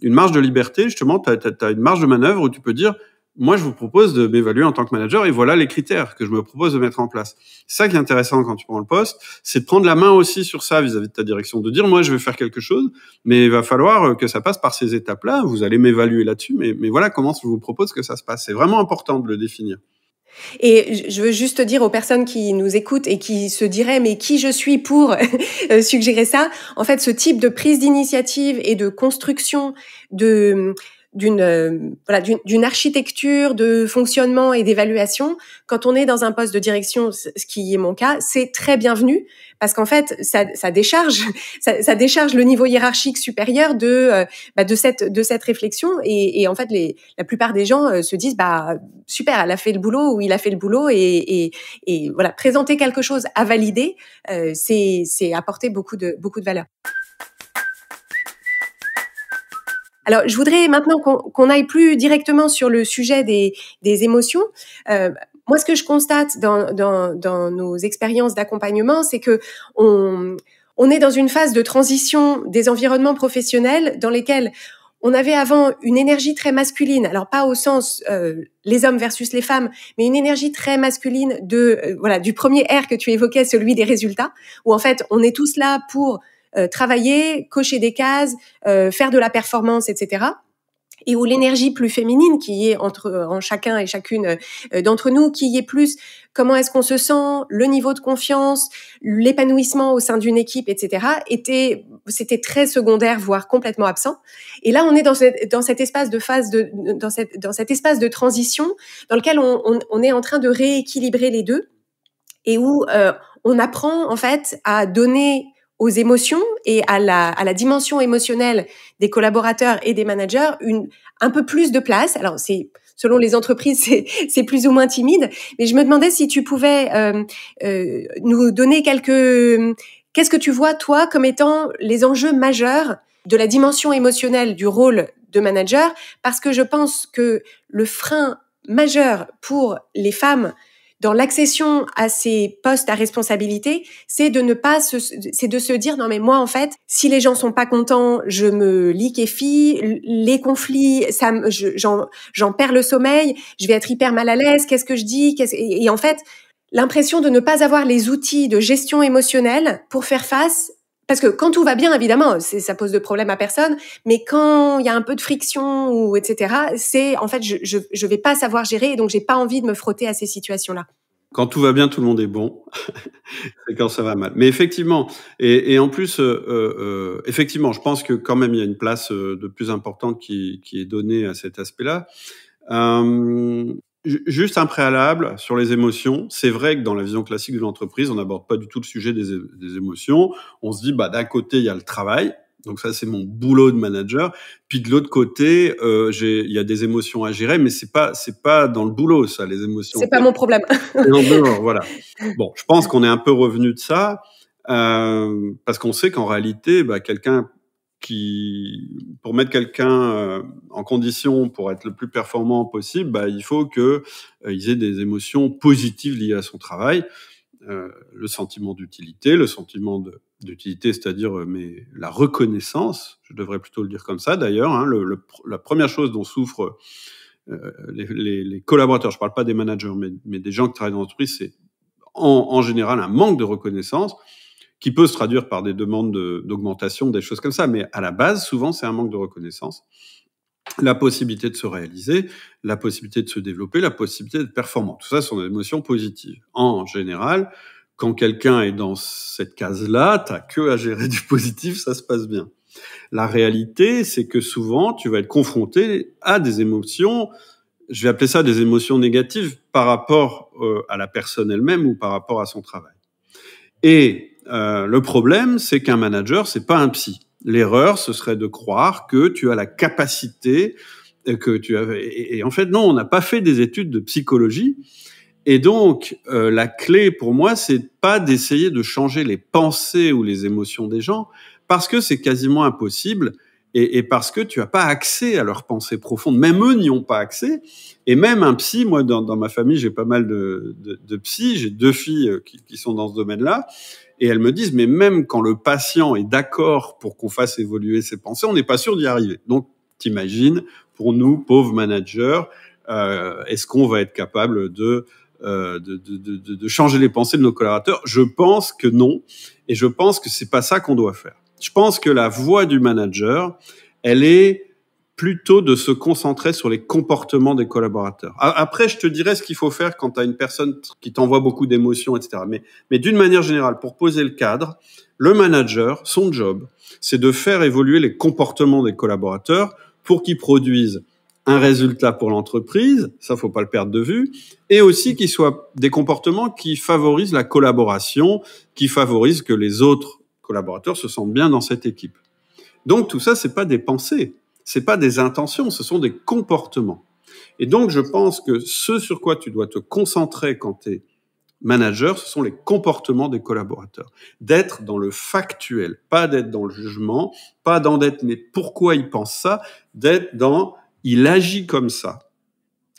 [SPEAKER 2] marge de liberté, justement, tu as une marge de manœuvre où tu peux dire, moi, je vous propose de m'évaluer en tant que manager et voilà les critères que je me propose de mettre en place. C'est ça qui est intéressant quand tu prends le poste, c'est de prendre la main aussi sur ça vis-à-vis de ta direction, de dire, moi, je vais faire quelque chose, mais il va falloir que ça passe par ces étapes-là. Vous allez m'évaluer là-dessus, mais voilà comment je vous propose que ça se passe. C'est vraiment important de le définir.
[SPEAKER 1] Et je veux juste dire aux personnes qui nous écoutent et qui se diraient mais qui je suis pour suggérer ça. En fait, ce type de prise d'initiative et de construction d'une architecture de fonctionnement et d'évaluation, quand on est dans un poste de direction, ce qui est mon cas, c'est très bienvenu, parce qu'en fait ça décharge le niveau hiérarchique supérieur de cette réflexion, et en fait la plupart des gens se disent bah super, elle a fait le boulot ou il a fait le boulot, et voilà, présenter quelque chose à valider, c'est apporter beaucoup de valeur. Alors, je voudrais maintenant qu'on aille plus directement sur le sujet des émotions. Moi, ce que je constate dans nos expériences d'accompagnement, c'est que on est dans une phase de transition des environnements professionnels dans lesquels on avait avant une énergie très masculine. Alors pas au sens les hommes versus les femmes, mais une énergie très masculine du premier R que tu évoquais, celui des résultats, où en fait on est tous là pour travailler, cocher des cases, faire de la performance, etc. Et où l'énergie plus féminine qui est en chacun et chacune d'entre nous, qui est plus comment est-ce qu'on se sent, le niveau de confiance, l'épanouissement au sein d'une équipe, etc. C'était très secondaire, voire complètement absent. Et là, on est dans cet espace de phase dans cet espace de transition dans lequel on est en train de rééquilibrer les deux et où on apprend en fait à donner aux émotions et à la dimension émotionnelle des collaborateurs et des managers un peu plus de place. Alors selon les entreprises, c'est plus ou moins timide, mais je me demandais si tu pouvais nous donner qu'est-ce que tu vois toi comme étant les enjeux majeurs de la dimension émotionnelle du rôle de manager, parce que je pense que le frein majeur pour les femmes dans l'accession à ces postes à responsabilité, c'est de se dire non mais moi en fait, si les gens sont pas contents, je me liquéfie, les conflits, j'en perds le sommeil, je vais être hyper mal à l'aise, qu'est-ce que je dis, et en fait, l'impression de ne pas avoir les outils de gestion émotionnelle pour faire face. Parce que quand tout va bien, évidemment, ça pose de problème à personne. Mais quand il y a un peu de friction ou etc., en fait, je vais pas savoir gérer et donc j'ai pas envie de me frotter à ces situations-là.
[SPEAKER 2] Quand tout va bien, tout le monde est bon. C'est quand ça va mal. Mais effectivement, et en plus, effectivement, je pense que quand même il y a une place de plus importante qui est donnée à cet aspect-là. Juste un préalable sur les émotions. C'est vrai que dans la vision classique de l'entreprise, on n'aborde pas du tout le sujet des émotions. On se dit, d'un côté, il y a le travail. Donc ça, c'est mon boulot de manager. Puis de l'autre côté, il y a des émotions à gérer, mais c'est pas dans le boulot, ça, les émotions.
[SPEAKER 1] C'est pas mon problème.
[SPEAKER 2] C'est en dehors, voilà. Bon, je pense qu'on est un peu revenu de ça, parce qu'on sait qu'en réalité, pour mettre quelqu'un en condition pour être le plus performant possible, il faut que ils aient des émotions positives liées à son travail, le sentiment d'utilité, c'est-à-dire la reconnaissance, je devrais plutôt le dire comme ça d'ailleurs, hein, la première chose dont souffrent les collaborateurs, je parle pas des managers, mais des gens qui travaillent dans l'entreprise, c'est en général un manque de reconnaissance qui peut se traduire par des demandes d'augmentation, des choses comme ça. Mais à la base, souvent, c'est un manque de reconnaissance. La possibilité de se réaliser, la possibilité de se développer, la possibilité d'être performant. Tout ça sont des émotions positives. En général, quand quelqu'un est dans cette case-là, t'as que à gérer du positif, ça se passe bien. La réalité, c'est que souvent, tu vas être confronté à des émotions, je vais appeler ça des émotions négatives par rapport à la personne elle-même ou par rapport à son travail. Et le problème, c'est qu'un manager, c'est pas un psy. L'erreur, ce serait de croire que tu as la capacité, et en fait, non, on n'a pas fait des études de psychologie. Et donc, la clé pour moi, c'est pas d'essayer de changer les pensées ou les émotions des gens, parce que c'est quasiment impossible, et parce que tu as pas accès à leurs pensées profondes. Même eux n'y ont pas accès. Et même un psy, moi, dans ma famille, j'ai pas mal de psys, j'ai 2 filles qui sont dans ce domaine-là, et elles me disent, mais même quand le patient est d'accord pour qu'on fasse évoluer ses pensées, on n'est pas sûr d'y arriver. Donc, t'imagines, pour nous, pauvres managers, est-ce qu'on va être capable de changer les pensées de nos collaborateurs? Je pense que non, et je pense que c'est pas ça qu'on doit faire. Je pense que la voie du manager, elle est plutôt de se concentrer sur les comportements des collaborateurs. Après, je te dirais ce qu'il faut faire quand tu as une personne qui t'envoie beaucoup d'émotions, etc. Mais d'une manière générale, pour poser le cadre, le manager, son job, c'est de faire évoluer les comportements des collaborateurs pour qu'ils produisent un résultat pour l'entreprise, ça faut pas le perdre de vue, et aussi qu'ils soient des comportements qui favorisent la collaboration, qui favorisent que les autres collaborateurs se sentent bien dans cette équipe. Donc tout ça, c'est pas des pensées, c'est pas des intentions, ce sont des comportements. Et donc je pense que ce sur quoi tu dois te concentrer quand tu es manager, ce sont les comportements des collaborateurs. D'être dans le factuel, pas d'être dans le jugement, pas dans d'être mais pourquoi il pense ça, d'être dans il agit comme ça.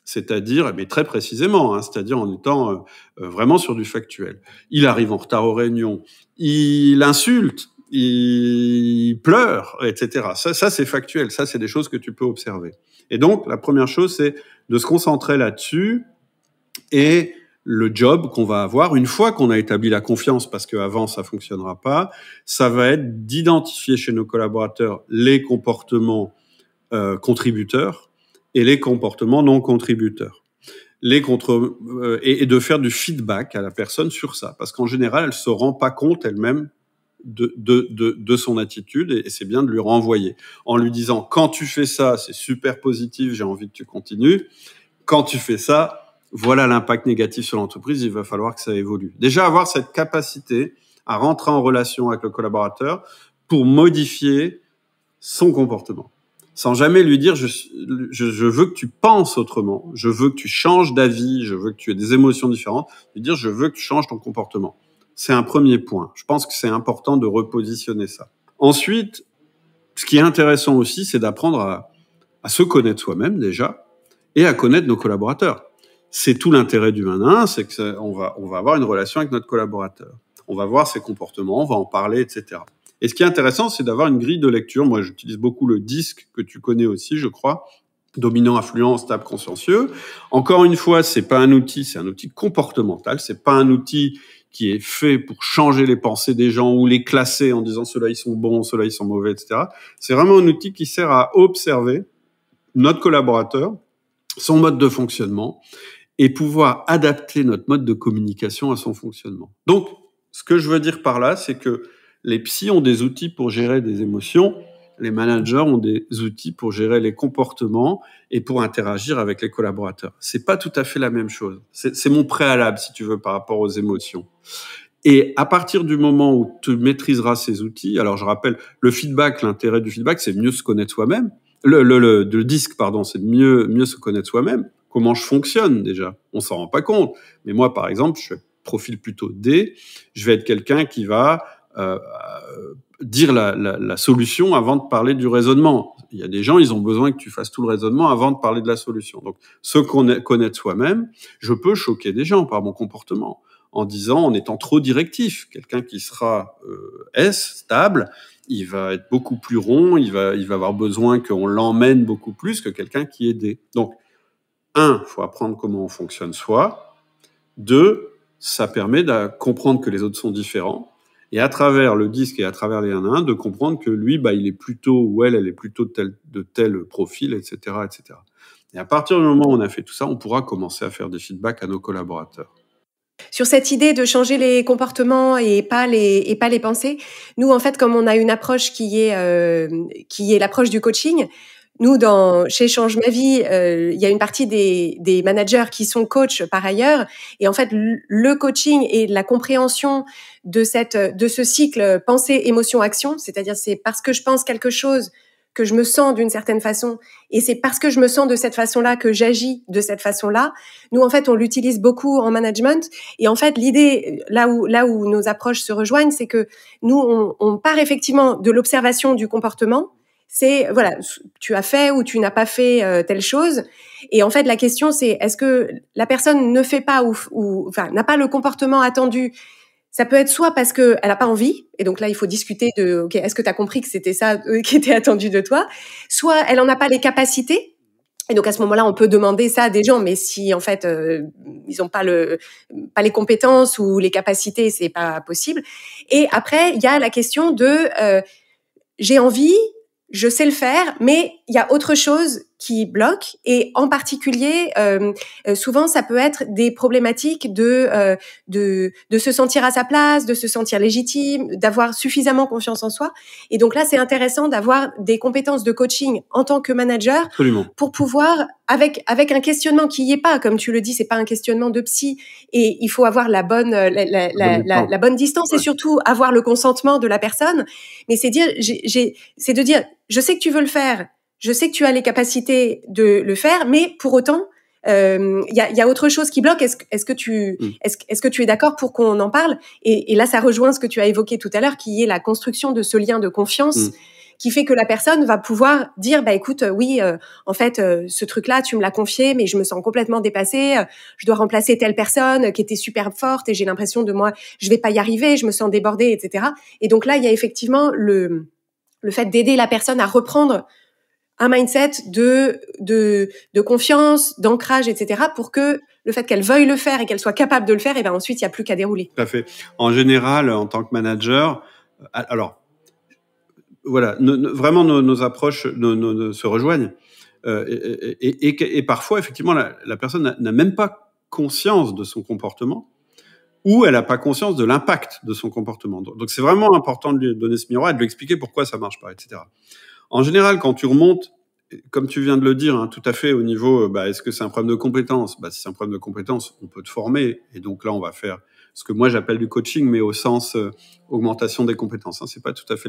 [SPEAKER 2] C'est-à-dire, mais très précisément, hein, c'est-à-dire en étant vraiment sur du factuel. Il arrive en retard aux réunions, il insulte, il pleure, etc. Ça c'est factuel, ça c'est des choses que tu peux observer. Et donc, la première chose, c'est de se concentrer là-dessus et le job qu'on va avoir une fois qu'on a établi la confiance, parce qu'avant ça fonctionnera pas, ça va être d'identifier chez nos collaborateurs les comportements contributeurs et les comportements non contributeurs. Et de faire du feedback à la personne sur ça, parce qu'en général elle se rend pas compte elle-même de son attitude, et c'est bien de lui renvoyer en lui disant: quand tu fais ça, c'est super positif, j'ai envie que tu continues. Quand tu fais ça, voilà l'impact négatif sur l'entreprise, il va falloir que ça évolue. Déjà, avoir cette capacité à rentrer en relation avec le collaborateur pour modifier son comportement. Sans jamais lui dire je veux que tu penses autrement, je veux que tu changes d'avis, je veux que tu aies des émotions différentes, lui dire je veux que tu changes ton comportement. C'est un premier point. Je pense que c'est important de repositionner ça. Ensuite, ce qui est intéressant aussi, c'est d'apprendre à se connaître soi-même déjà et à connaître nos collaborateurs. C'est tout l'intérêt du Manin, c'est que on va avoir une relation avec notre collaborateur. On va voir ses comportements, on va en parler, etc. Et ce qui est intéressant, c'est d'avoir une grille de lecture. Moi, j'utilise beaucoup le DISC, que tu connais aussi, je crois. Dominant, influent, stable, consciencieux. Encore une fois, c'est pas un outil, c'est un outil comportemental. C'est pas un outil qui est fait pour changer les pensées des gens ou les classer en disant ceux-là ils sont bons, ceux-là ils sont mauvais, etc. C'est vraiment un outil qui sert à observer notre collaborateur, son mode de fonctionnement, et pouvoir adapter notre mode de communication à son fonctionnement. Donc, ce que je veux dire par là, c'est que les psys ont des outils pour gérer des émotions, les managers ont des outils pour gérer les comportements et pour interagir avec les collaborateurs. C'est pas tout à fait la même chose. C'est mon préalable, si tu veux, par rapport aux émotions. Et à partir du moment où tu maîtriseras ces outils, alors je rappelle, le feedback, l'intérêt du feedback, c'est mieux se connaître soi-même. Le disque, pardon, c'est mieux se connaître soi-même. Comment je fonctionne déjà? On s'en rend pas compte. Mais moi, par exemple, je suis profil plutôt D. Je vais être quelqu'un qui va dire la solution avant de parler du raisonnement. Il y a des gens, ils ont besoin que tu fasses tout le raisonnement avant de parler de la solution. Donc, se connaître soi-même, je peux choquer des gens par mon comportement en disant, en étant trop directif. Quelqu'un qui sera stable, il va être beaucoup plus rond, il va avoir besoin qu'on l'emmène beaucoup plus que quelqu'un qui est D. Donc, 1, il faut apprendre comment on fonctionne soi. 2, ça permet de comprendre que les autres sont différents. Et à travers le disque et à travers les 1 à 1, de comprendre que lui, il est plutôt, ou elle est plutôt de tel profil, etc., etc. Et à partir du moment où on a fait tout ça, on pourra commencer à faire des feedbacks à nos collaborateurs.
[SPEAKER 1] Sur cette idée de changer les comportements et pas les pensées, nous, en fait, comme on a une approche qui est l'approche du coaching, nous, chez Change Ma Vie, il y a une partie des managers qui sont coachs par ailleurs. Et en fait, le coaching et la compréhension de ce cycle pensée, émotion, action, c'est-à-dire c'est parce que je pense quelque chose que je me sens d'une certaine façon, et c'est parce que je me sens de cette façon-là que j'agis de cette façon-là. Nous, en fait, on l'utilise beaucoup en management. Et en fait, l'idée, là où nos approches se rejoignent, c'est que nous, on part effectivement de l'observation du comportement. C'est, voilà, tu as fait ou tu n'as pas fait telle chose. Et en fait, la question, c'est est-ce que la personne ne fait pas ou n'a pas le comportement attendu? Ça peut être soit parce que elle a pas envie, et donc là il faut discuter de ok, est-ce que tu as compris que c'était ça qui était attendu de toi, soit elle en a pas les capacités, et donc à ce moment-là on peut demander ça à des gens, mais si en fait ils ont pas les compétences ou les capacités, c'est pas possible. Et après il y a la question de j'ai envie, je sais le faire, mais il y a autre chose qui bloque, et en particulier, souvent ça peut être des problématiques de se sentir à sa place, de se sentir légitime, d'avoir suffisamment confiance en soi. Et donc là, c'est intéressant d'avoir des compétences de coaching en tant que manager.
[SPEAKER 2] Absolument.
[SPEAKER 1] Pour pouvoir, avec un questionnement qui y est pas, comme tu le dis, c'est pas un questionnement de psy, et il faut avoir la bonne distance, ouais. Et surtout avoir le consentement de la personne. Mais c'est de dire, je sais que tu veux le faire. Je sais que tu as les capacités de le faire, mais pour autant, y a autre chose qui bloque. Est-ce que tu es d'accord pour qu'on en parle? Et là, ça rejoint ce que tu as évoqué tout à l'heure, qui est la construction de ce lien de confiance, qui fait que la personne va pouvoir dire, écoute, oui, en fait, ce truc-là, tu me l'as confié, mais je me sens complètement dépassée. Je dois remplacer telle personne qui était super forte et j'ai l'impression de moi, je vais pas y arriver, je me sens débordée, etc. Et donc là, il y a effectivement le fait d'aider la personne à reprendre un mindset de confiance, d'ancrage, etc., pour que le fait qu'elle veuille le faire et qu'elle soit capable de le faire, et ben ensuite il y a plus qu'à dérouler.
[SPEAKER 2] Tout à fait. En général, en tant que manager, alors voilà, vraiment nos approches se rejoignent. Et parfois, effectivement, la personne n'a même pas conscience de son comportement, ou elle n'a pas conscience de l'impact de son comportement. Donc c'est vraiment important de lui donner ce miroir et de lui expliquer pourquoi ça marche pas, etc. En général, quand tu remontes, comme tu viens de le dire, tout à fait au niveau, est-ce que c'est un problème de compétence ? Si c'est un problème de compétence, on peut te former. Et donc là, on va faire ce que moi j'appelle du coaching, mais au sens augmentation des compétences. C'est pas tout à fait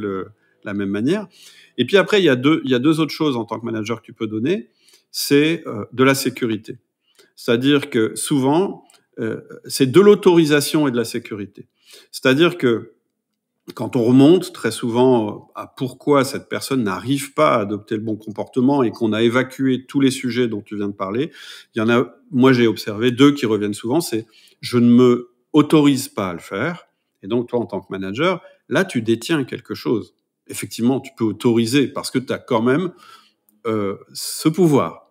[SPEAKER 2] la même manière. Et puis après, il y a deux autres choses en tant que manager que tu peux donner. C'est de la sécurité. C'est-à-dire que souvent, c'est de l'autorisation et de la sécurité. C'est-à-dire que quand on remonte très souvent à pourquoi cette personne n'arrive pas à adopter le bon comportement et qu'on a évacué tous les sujets dont tu viens de parler, il y en a, moi j'ai observé 2 qui reviennent souvent, c'est je ne me autorise pas à le faire. Et donc toi en tant que manager, là tu détiens quelque chose. Effectivement, tu peux autoriser parce que tu as quand même ce pouvoir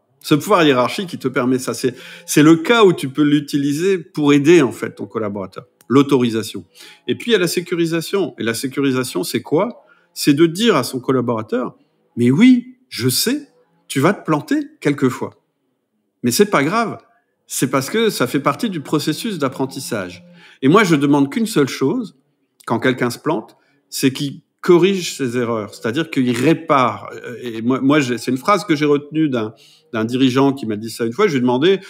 [SPEAKER 2] hiérarchique qui te permet ça. C'est le cas où tu peux l'utiliser pour aider en fait ton collaborateur. L'autorisation. Et puis il y a la sécurisation. Et la sécurisation, c'est quoi ? C'est de dire à son collaborateur, mais oui, je sais, tu vas te planter quelquefois. Mais c'est pas grave. C'est parce que ça fait partie du processus d'apprentissage. Et moi, je demande qu'une seule chose, quand quelqu'un se plante, c'est qu'il corrige ses erreurs. C'est-à-dire qu'il répare. Et moi c'est une phrase que j'ai retenue d'un dirigeant qui m'a dit ça une fois. Je lui ai demandé,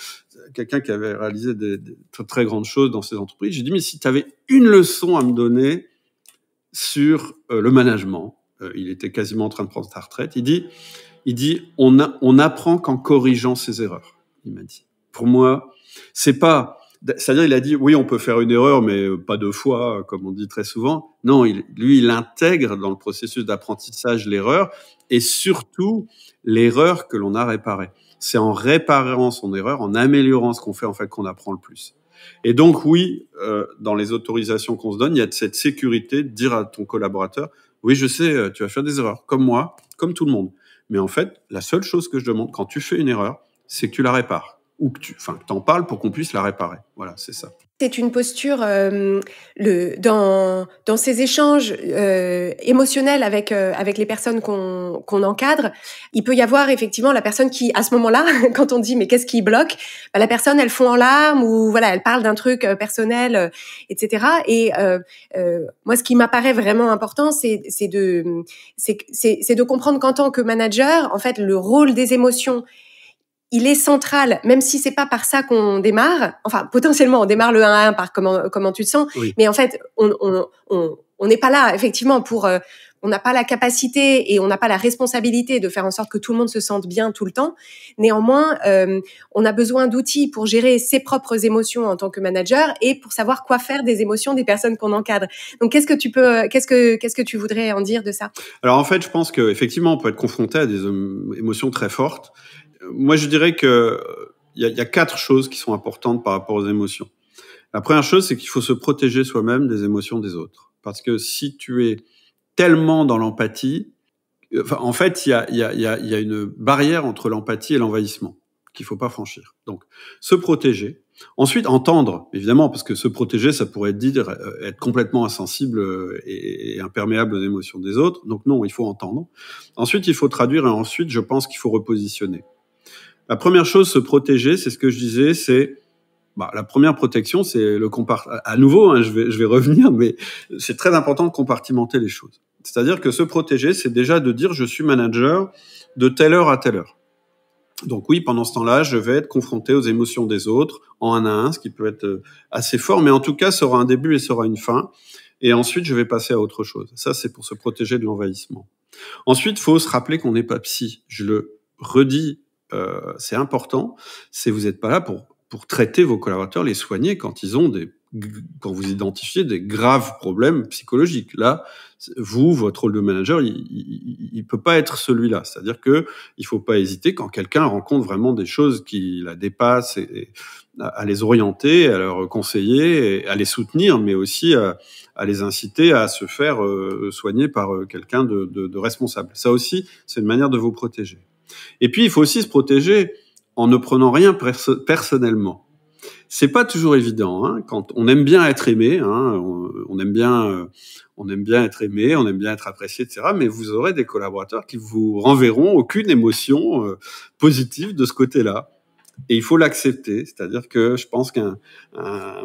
[SPEAKER 2] quelqu'un qui avait réalisé des très, très grandes choses dans ses entreprises, j'ai dit, mais si tu avais une leçon à me donner sur le management, il était quasiment en train de prendre sa retraite, il dit on apprend qu'en corrigeant ses erreurs, il m'a dit. Pour moi, c'est-à-dire il a dit, oui, on peut faire une erreur, mais pas 2 fois, comme on dit très souvent. Non, il intègre dans le processus d'apprentissage l'erreur, et surtout l'erreur que l'on a réparée. C'est en réparant son erreur, en améliorant ce qu'on fait, en fait, qu'on apprend le plus. Et donc, oui, dans les autorisations qu'on se donne, il y a cette sécurité de dire à ton collaborateur, oui, je sais, tu vas faire des erreurs, comme moi, comme tout le monde. Mais en fait, la seule chose que je demande quand tu fais une erreur, c'est que tu la répares. Ou que t'en parles pour qu'on puisse la réparer. Voilà, c'est ça.
[SPEAKER 1] C'est une posture dans ces échanges émotionnels avec les personnes qu'on encadre. Il peut y avoir effectivement la personne qui, à ce moment-là, quand on dit mais qu'est-ce qui bloque, la personne elle fond en larmes ou voilà, elle parle d'un truc personnel, etc. Et moi, ce qui m'apparaît vraiment important, c'est de comprendre qu'en tant que manager, en fait, le rôle des émotions, il est central, même si c'est pas par ça qu'on démarre. Enfin, potentiellement, on démarre le 1 à 1 par comment tu te sens.
[SPEAKER 2] Oui.
[SPEAKER 1] Mais en fait, on n'est pas là, effectivement, on n'a pas la capacité et on n'a pas la responsabilité de faire en sorte que tout le monde se sente bien tout le temps. Néanmoins, on a besoin d'outils pour gérer ses propres émotions en tant que manager et pour savoir quoi faire des émotions des personnes qu'on encadre. Donc, qu'est-ce que tu voudrais en dire de ça?
[SPEAKER 2] Alors, en fait, je pense qu'effectivement, on peut être confronté à des émotions très fortes. Moi, je dirais que il y a 4 choses qui sont importantes par rapport aux émotions. La première chose, c'est qu'il faut se protéger soi-même des émotions des autres. Parce que si tu es tellement dans l'empathie, en fait, il y a une barrière entre l'empathie et l'envahissement qu'il faut pas franchir. Donc, se protéger. Ensuite, entendre, évidemment, parce que se protéger, ça pourrait dire être complètement insensible et imperméable aux émotions des autres. Donc non, il faut entendre. Ensuite, il faut traduire et ensuite, je pense qu'il faut repositionner. La première chose, se protéger, c'est ce que je disais, c'est la première protection, c'est le à nouveau, je vais revenir, mais c'est très important de compartimenter les choses. C'est-à-dire que se protéger, c'est déjà de dire je suis manager de telle heure à telle heure. Donc oui, pendant ce temps-là, je vais être confronté aux émotions des autres en 1 à 1, ce qui peut être assez fort, mais en tout cas, ça aura un début et ça aura une fin. Et ensuite, je vais passer à autre chose. Ça, c'est pour se protéger de l'envahissement. Ensuite, il faut se rappeler qu'on n'est pas psy. Je le redis, c'est important. Vous n'êtes pas là pour traiter vos collaborateurs, les soigner quand vous identifiez des graves problèmes psychologiques. Là, votre rôle de manager, il peut pas être celui-là. C'est-à-dire que il faut pas hésiter quand quelqu'un rencontre vraiment des choses qui la dépassent et à les orienter, à leur conseiller, à les soutenir, mais aussi à les inciter à se faire soigner par quelqu'un de responsable. Ça aussi, c'est une manière de vous protéger. Et puis, il faut aussi se protéger en ne prenant rien personnellement. C'est pas toujours évident, hein, quand on aime bien être aimé, hein, on aime bien être aimé, on aime bien être apprécié, etc. Mais vous aurez des collaborateurs qui vous renverront aucune émotion positive de ce côté-là. Et il faut l'accepter. C'est-à-dire que je pense qu'un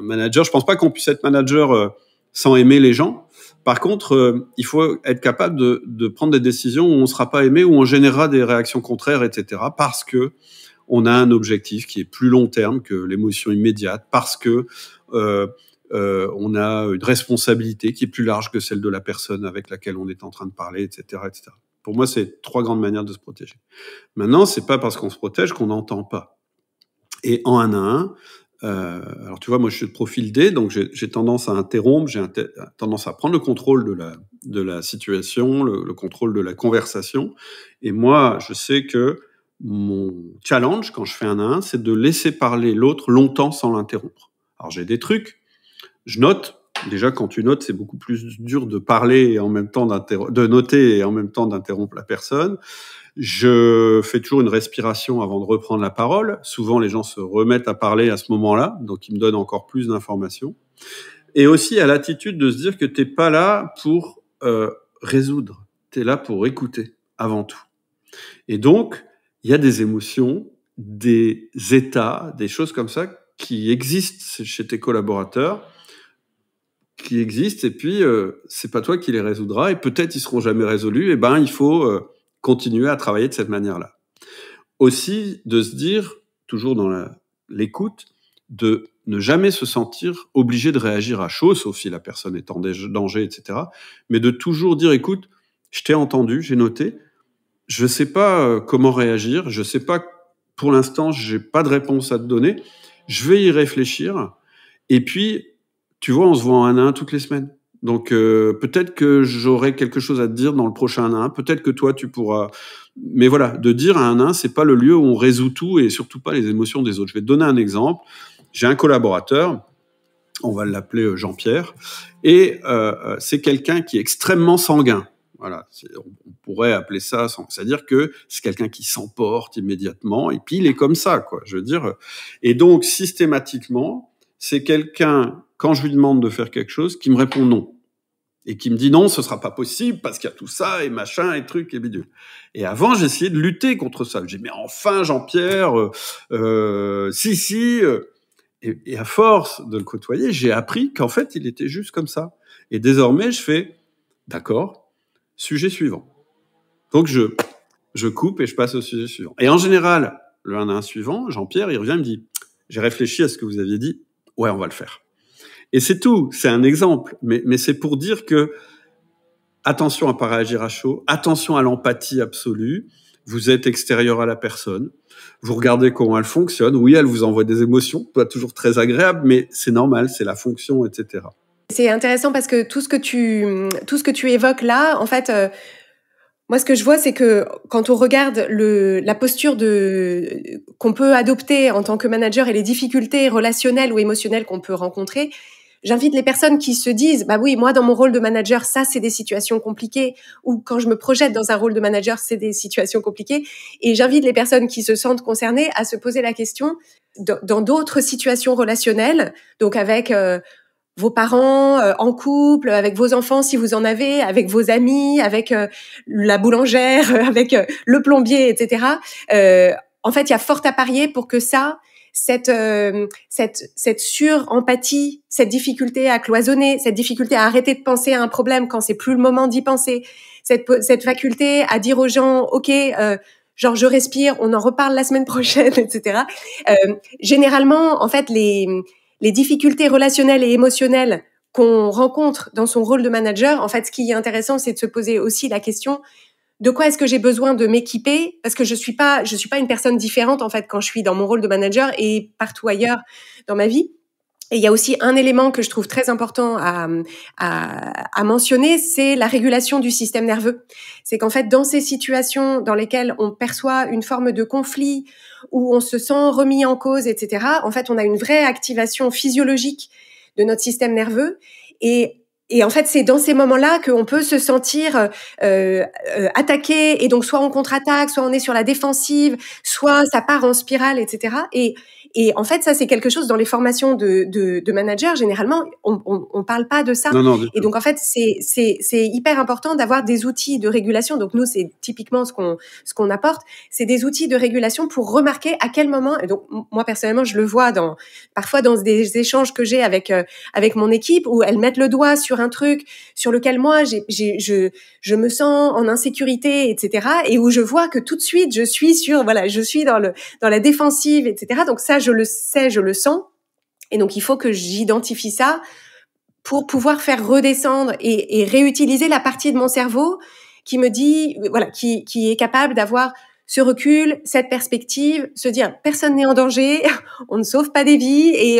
[SPEAKER 2] manager, je pense pas qu'on puisse être manager sans aimer les gens. Par contre, il faut être capable de prendre des décisions où on ne sera pas aimé, où on générera des réactions contraires, etc. Parce que on a un objectif qui est plus long terme que l'émotion immédiate, parce que on a une responsabilité qui est plus large que celle de la personne avec laquelle on est en train de parler, etc., etc. Pour moi, c'est 3 grandes manières de se protéger. Maintenant, c'est pas parce qu'on se protège qu'on n'entend pas. Et en 1 à 1, alors tu vois, moi je suis de profil D, donc j'ai tendance à interrompre, j'ai tendance à prendre le contrôle de la situation, le contrôle de la conversation. Et moi, je sais que mon challenge quand je fais 1 à 1, c'est de laisser parler l'autre longtemps sans l'interrompre. Alors j'ai des trucs, je note. Déjà, quand tu notes, c'est beaucoup plus dur de parler et en même temps de noter et en même temps d'interrompre la personne. Je fais toujours une respiration avant de reprendre la parole. Souvent, les gens se remettent à parler à ce moment-là, donc ils me donnent encore plus d'informations. Et aussi à l'attitude de se dire que t'es pas là pour résoudre, t'es là pour écouter avant tout. Et donc, il y a des émotions, des états, des choses comme ça qui existent chez tes collaborateurs, qui existent, et puis c'est pas toi qui les résoudras, et peut-être ils seront jamais résolus. Et ben, il faut continuer à travailler de cette manière-là. Aussi, de se dire, toujours dans l'écoute, de ne jamais se sentir obligé de réagir à chaud, sauf si la personne est en danger, etc. Mais de toujours dire, écoute, je t'ai entendu, j'ai noté, je sais pas comment réagir, je sais pas, pour l'instant, j'ai pas de réponse à te donner, je vais y réfléchir, et puis, tu vois, on se voit en 1 à 1 toutes les semaines. Donc peut-être que j'aurai quelque chose à te dire dans le prochain 1 à 1, peut-être que toi tu pourras... Mais voilà, de dire à 1 à 1, c'est pas le lieu où on résout tout et surtout pas les émotions des autres. Je vais te donner un exemple. J'ai un collaborateur, on va l'appeler Jean-Pierre, et c'est quelqu'un qui est extrêmement sanguin. Voilà, on pourrait appeler ça, c'est-à-dire que c'est quelqu'un qui s'emporte immédiatement, et puis il est comme ça, quoi. Je veux dire, et donc systématiquement, c'est quelqu'un, quand je lui demande de faire quelque chose, qui me répond non. Et qui me dit non, ce sera pas possible parce qu'il y a tout ça et machin et truc et bidule. Et avant, j'essayais de lutter contre ça. J'ai dit mais enfin Jean-Pierre, si. Et à force de le côtoyer, j'ai appris qu'en fait, il était juste comme ça. Et désormais, je fais d'accord, sujet suivant. Donc je coupe et je passe au sujet suivant. Et en général, le 1 à 1 suivant, Jean-Pierre, il revient et me dit j'ai réfléchi à ce que vous aviez dit. Ouais, on va le faire. Et c'est tout, c'est un exemple, mais c'est pour dire que attention à pas réagir à chaud, attention à l'empathie absolue, vous êtes extérieur à la personne, vous regardez comment elle fonctionne, oui, elle vous envoie des émotions, pas toujours très agréables, mais c'est normal, c'est la fonction, etc.
[SPEAKER 1] C'est intéressant parce que tout ce que tu évoques là, en fait, moi, ce que je vois, c'est que quand on regarde la posture qu'on peut adopter en tant que manager et les difficultés relationnelles ou émotionnelles qu'on peut rencontrer, j'invite les personnes qui se disent, bah oui, moi, dans mon rôle de manager, ça, c'est des situations compliquées, ou quand je me projette dans un rôle de manager, c'est des situations compliquées. Et j'invite les personnes qui se sentent concernées à se poser la question dans d'autres situations relationnelles, donc avec vos parents, en couple, avec vos enfants si vous en avez, avec vos amis, avec la boulangère, avec le plombier, etc. En fait, il y a fort à parier pour que cette sur-empathie, cette difficulté à cloisonner, cette difficulté à arrêter de penser à un problème quand c'est plus le moment d'y penser, cette faculté à dire aux gens, ok, genre je respire, on en reparle la semaine prochaine, etc. Généralement, en fait, les difficultés relationnelles et émotionnelles qu'on rencontre dans son rôle de manager, en fait, ce qui est intéressant, c'est de se poser aussi la question de quoi est-ce que j'ai besoin de m'équiper, parce que je suis pas une personne différente, en fait, quand je suis dans mon rôle de manager et partout ailleurs dans ma vie. Et il y a aussi un élément que je trouve très important à mentionner, c'est la régulation du système nerveux. C'est qu'en fait, dans ces situations dans lesquelles on perçoit une forme de conflit, où on se sent remis en cause, etc., en fait, on a une vraie activation physiologique de notre système nerveux. Et Et en fait, c'est dans ces moments-là qu'on peut se sentir attaqué, et donc soit on contre-attaque, soit on est sur la défensive, soit ça part en spirale, etc. Et en fait, ça, c'est quelque chose dans les formations de managers. Généralement, on parle pas de ça.
[SPEAKER 2] Non, non, du
[SPEAKER 1] Et
[SPEAKER 2] tout.
[SPEAKER 1] donc, en fait, c'est hyper important d'avoir des outils de régulation. Donc, nous, c'est typiquement ce qu'on apporte. C'est des outils de régulation pour remarquer à quel moment. Et donc, moi, personnellement, je le vois parfois dans des échanges que j'ai avec mon équipe, où elles mettent le doigt sur un truc sur lequel moi, je me sens en insécurité, etc. Et où je vois que tout de suite, je suis dans la défensive, etc. Donc ça, je le sais, je le sens. Et donc, il faut que j'identifie ça pour pouvoir faire redescendre et réutiliser la partie de mon cerveau qui me dit, voilà, qui est capable d'avoir ce recul, cette perspective, se dire personne n'est en danger, on ne sauve pas des vies, et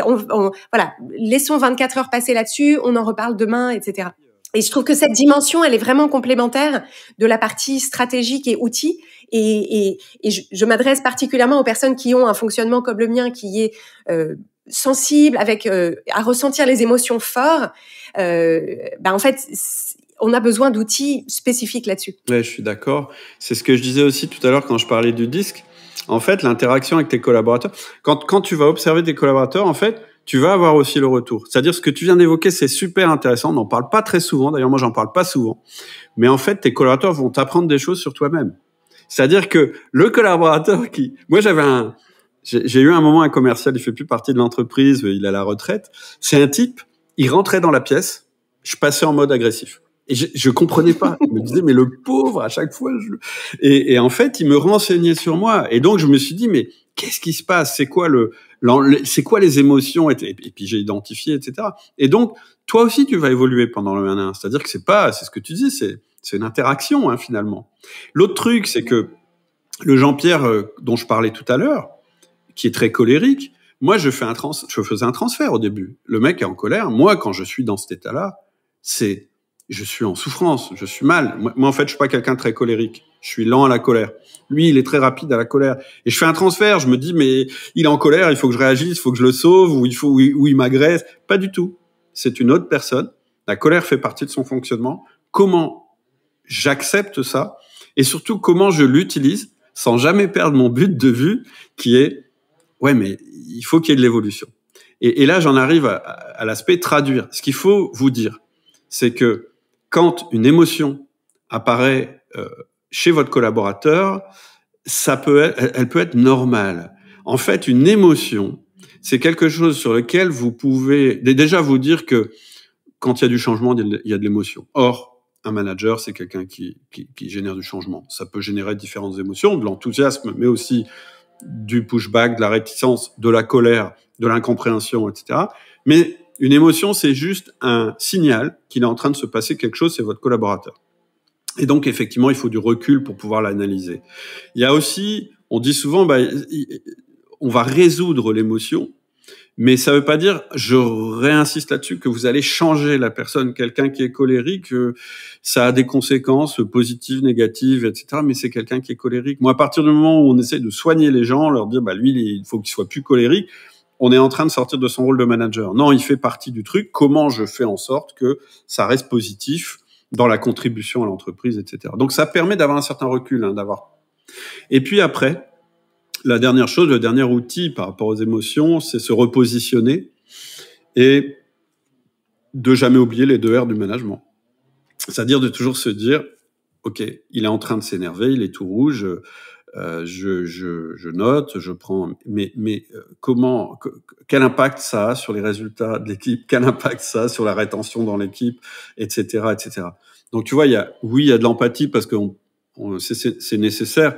[SPEAKER 1] voilà, laissons 24 heures passer là-dessus, on en reparle demain, etc. Et je trouve que cette dimension, elle est vraiment complémentaire de la partie stratégique et outils. Et je m'adresse particulièrement aux personnes qui ont un fonctionnement comme le mien, qui est sensible, à ressentir les émotions fort. En fait, on a besoin d'outils spécifiques là-dessus.
[SPEAKER 2] Ouais, je suis d'accord. C'est ce que je disais aussi tout à l'heure quand je parlais du disque. En fait, l'interaction avec tes collaborateurs, quand tu vas observer tes collaborateurs, en fait, tu vas avoir aussi le retour. C'est-à-dire, ce que tu viens d'évoquer, c'est super intéressant. On n'en parle pas très souvent. D'ailleurs, moi, j'en parle pas souvent. Mais en fait, tes collaborateurs vont t'apprendre des choses sur toi-même. C'est-à-dire que le collaborateur moi, j'ai eu un moment un commercial, il fait plus partie de l'entreprise, il est à la retraite. C'est un type, il rentrait dans la pièce, je passais en mode agressif. Et je comprenais pas. Je me disais, mais le pauvre, à chaque fois, et en fait, il me renseignait sur moi. Et donc, je me suis dit, mais qu'est-ce qui se passe? C'est quoi c'est quoi les émotions? Et puis, j'ai identifié, etc. Et donc, toi aussi, tu vas évoluer pendant le 1-1. C'est-à-dire que c'est ce que tu dis, c'est une interaction, hein, finalement. L'autre truc, c'est que le Jean-Pierre dont je parlais tout à l'heure, qui est très colérique, moi, je faisais un transfert au début. Le mec est en colère. Moi, quand je suis dans cet état-là, je suis en souffrance, je suis mal. Moi, en fait, je suis pas quelqu'un de très colérique. Je suis lent à la colère. Lui, il est très rapide à la colère. Et je fais un transfert. Je me dis, mais il est en colère, il faut que je réagisse, il faut que je le sauve, ou il m'agresse. Pas du tout. C'est une autre personne. La colère fait partie de son fonctionnement. Comment j'accepte ça? Et surtout, comment je l'utilise sans jamais perdre mon but de vue, qui est, ouais, mais il faut qu'il y ait de l'évolution. Et là, j'en arrive à l'aspect traduire. Ce qu'il faut vous dire, c'est que quand une émotion apparaît chez votre collaborateur, elle peut être normale. En fait, une émotion, c'est quelque chose sur lequel vous pouvez déjà vous dire que quand il y a du changement, il y a de l'émotion. Or, un manager, c'est quelqu'un qui génère du changement. Ça peut générer différentes émotions, de l'enthousiasme, mais aussi du pushback, de la réticence, de la colère, de l'incompréhension, etc. Mais une émotion, c'est juste un signal qu'il est en train de se passer quelque chose, c'est votre collaborateur. Et donc, effectivement, il faut du recul pour pouvoir l'analyser. Il y a aussi, on dit souvent, on va résoudre l'émotion, mais ça veut pas dire, je réinsiste là-dessus, que vous allez changer la personne. Quelqu'un qui est colérique, ça a des conséquences positives, négatives, etc. Mais c'est quelqu'un qui est colérique. Moi, à partir du moment où on essaie de soigner les gens, leur dire, lui, il faut qu'il soit plus colérique, on est en train de sortir de son rôle de manager. Non, il fait partie du truc. Comment je fais en sorte que ça reste positif dans la contribution à l'entreprise, etc. Donc, ça permet d'avoir un certain recul, d'avoir. Et puis après, la dernière chose, le dernier outil par rapport aux émotions, c'est se repositionner et de jamais oublier les 2 R du management. C'est-à-dire de toujours se dire, OK, il est en train de s'énerver, il est tout rouge, je note, je prends, mais quel impact ça a sur les résultats de l'équipe, quel impact ça a sur la rétention dans l'équipe, etc., etc. Donc tu vois, il y a de l'empathie parce que c'est nécessaire.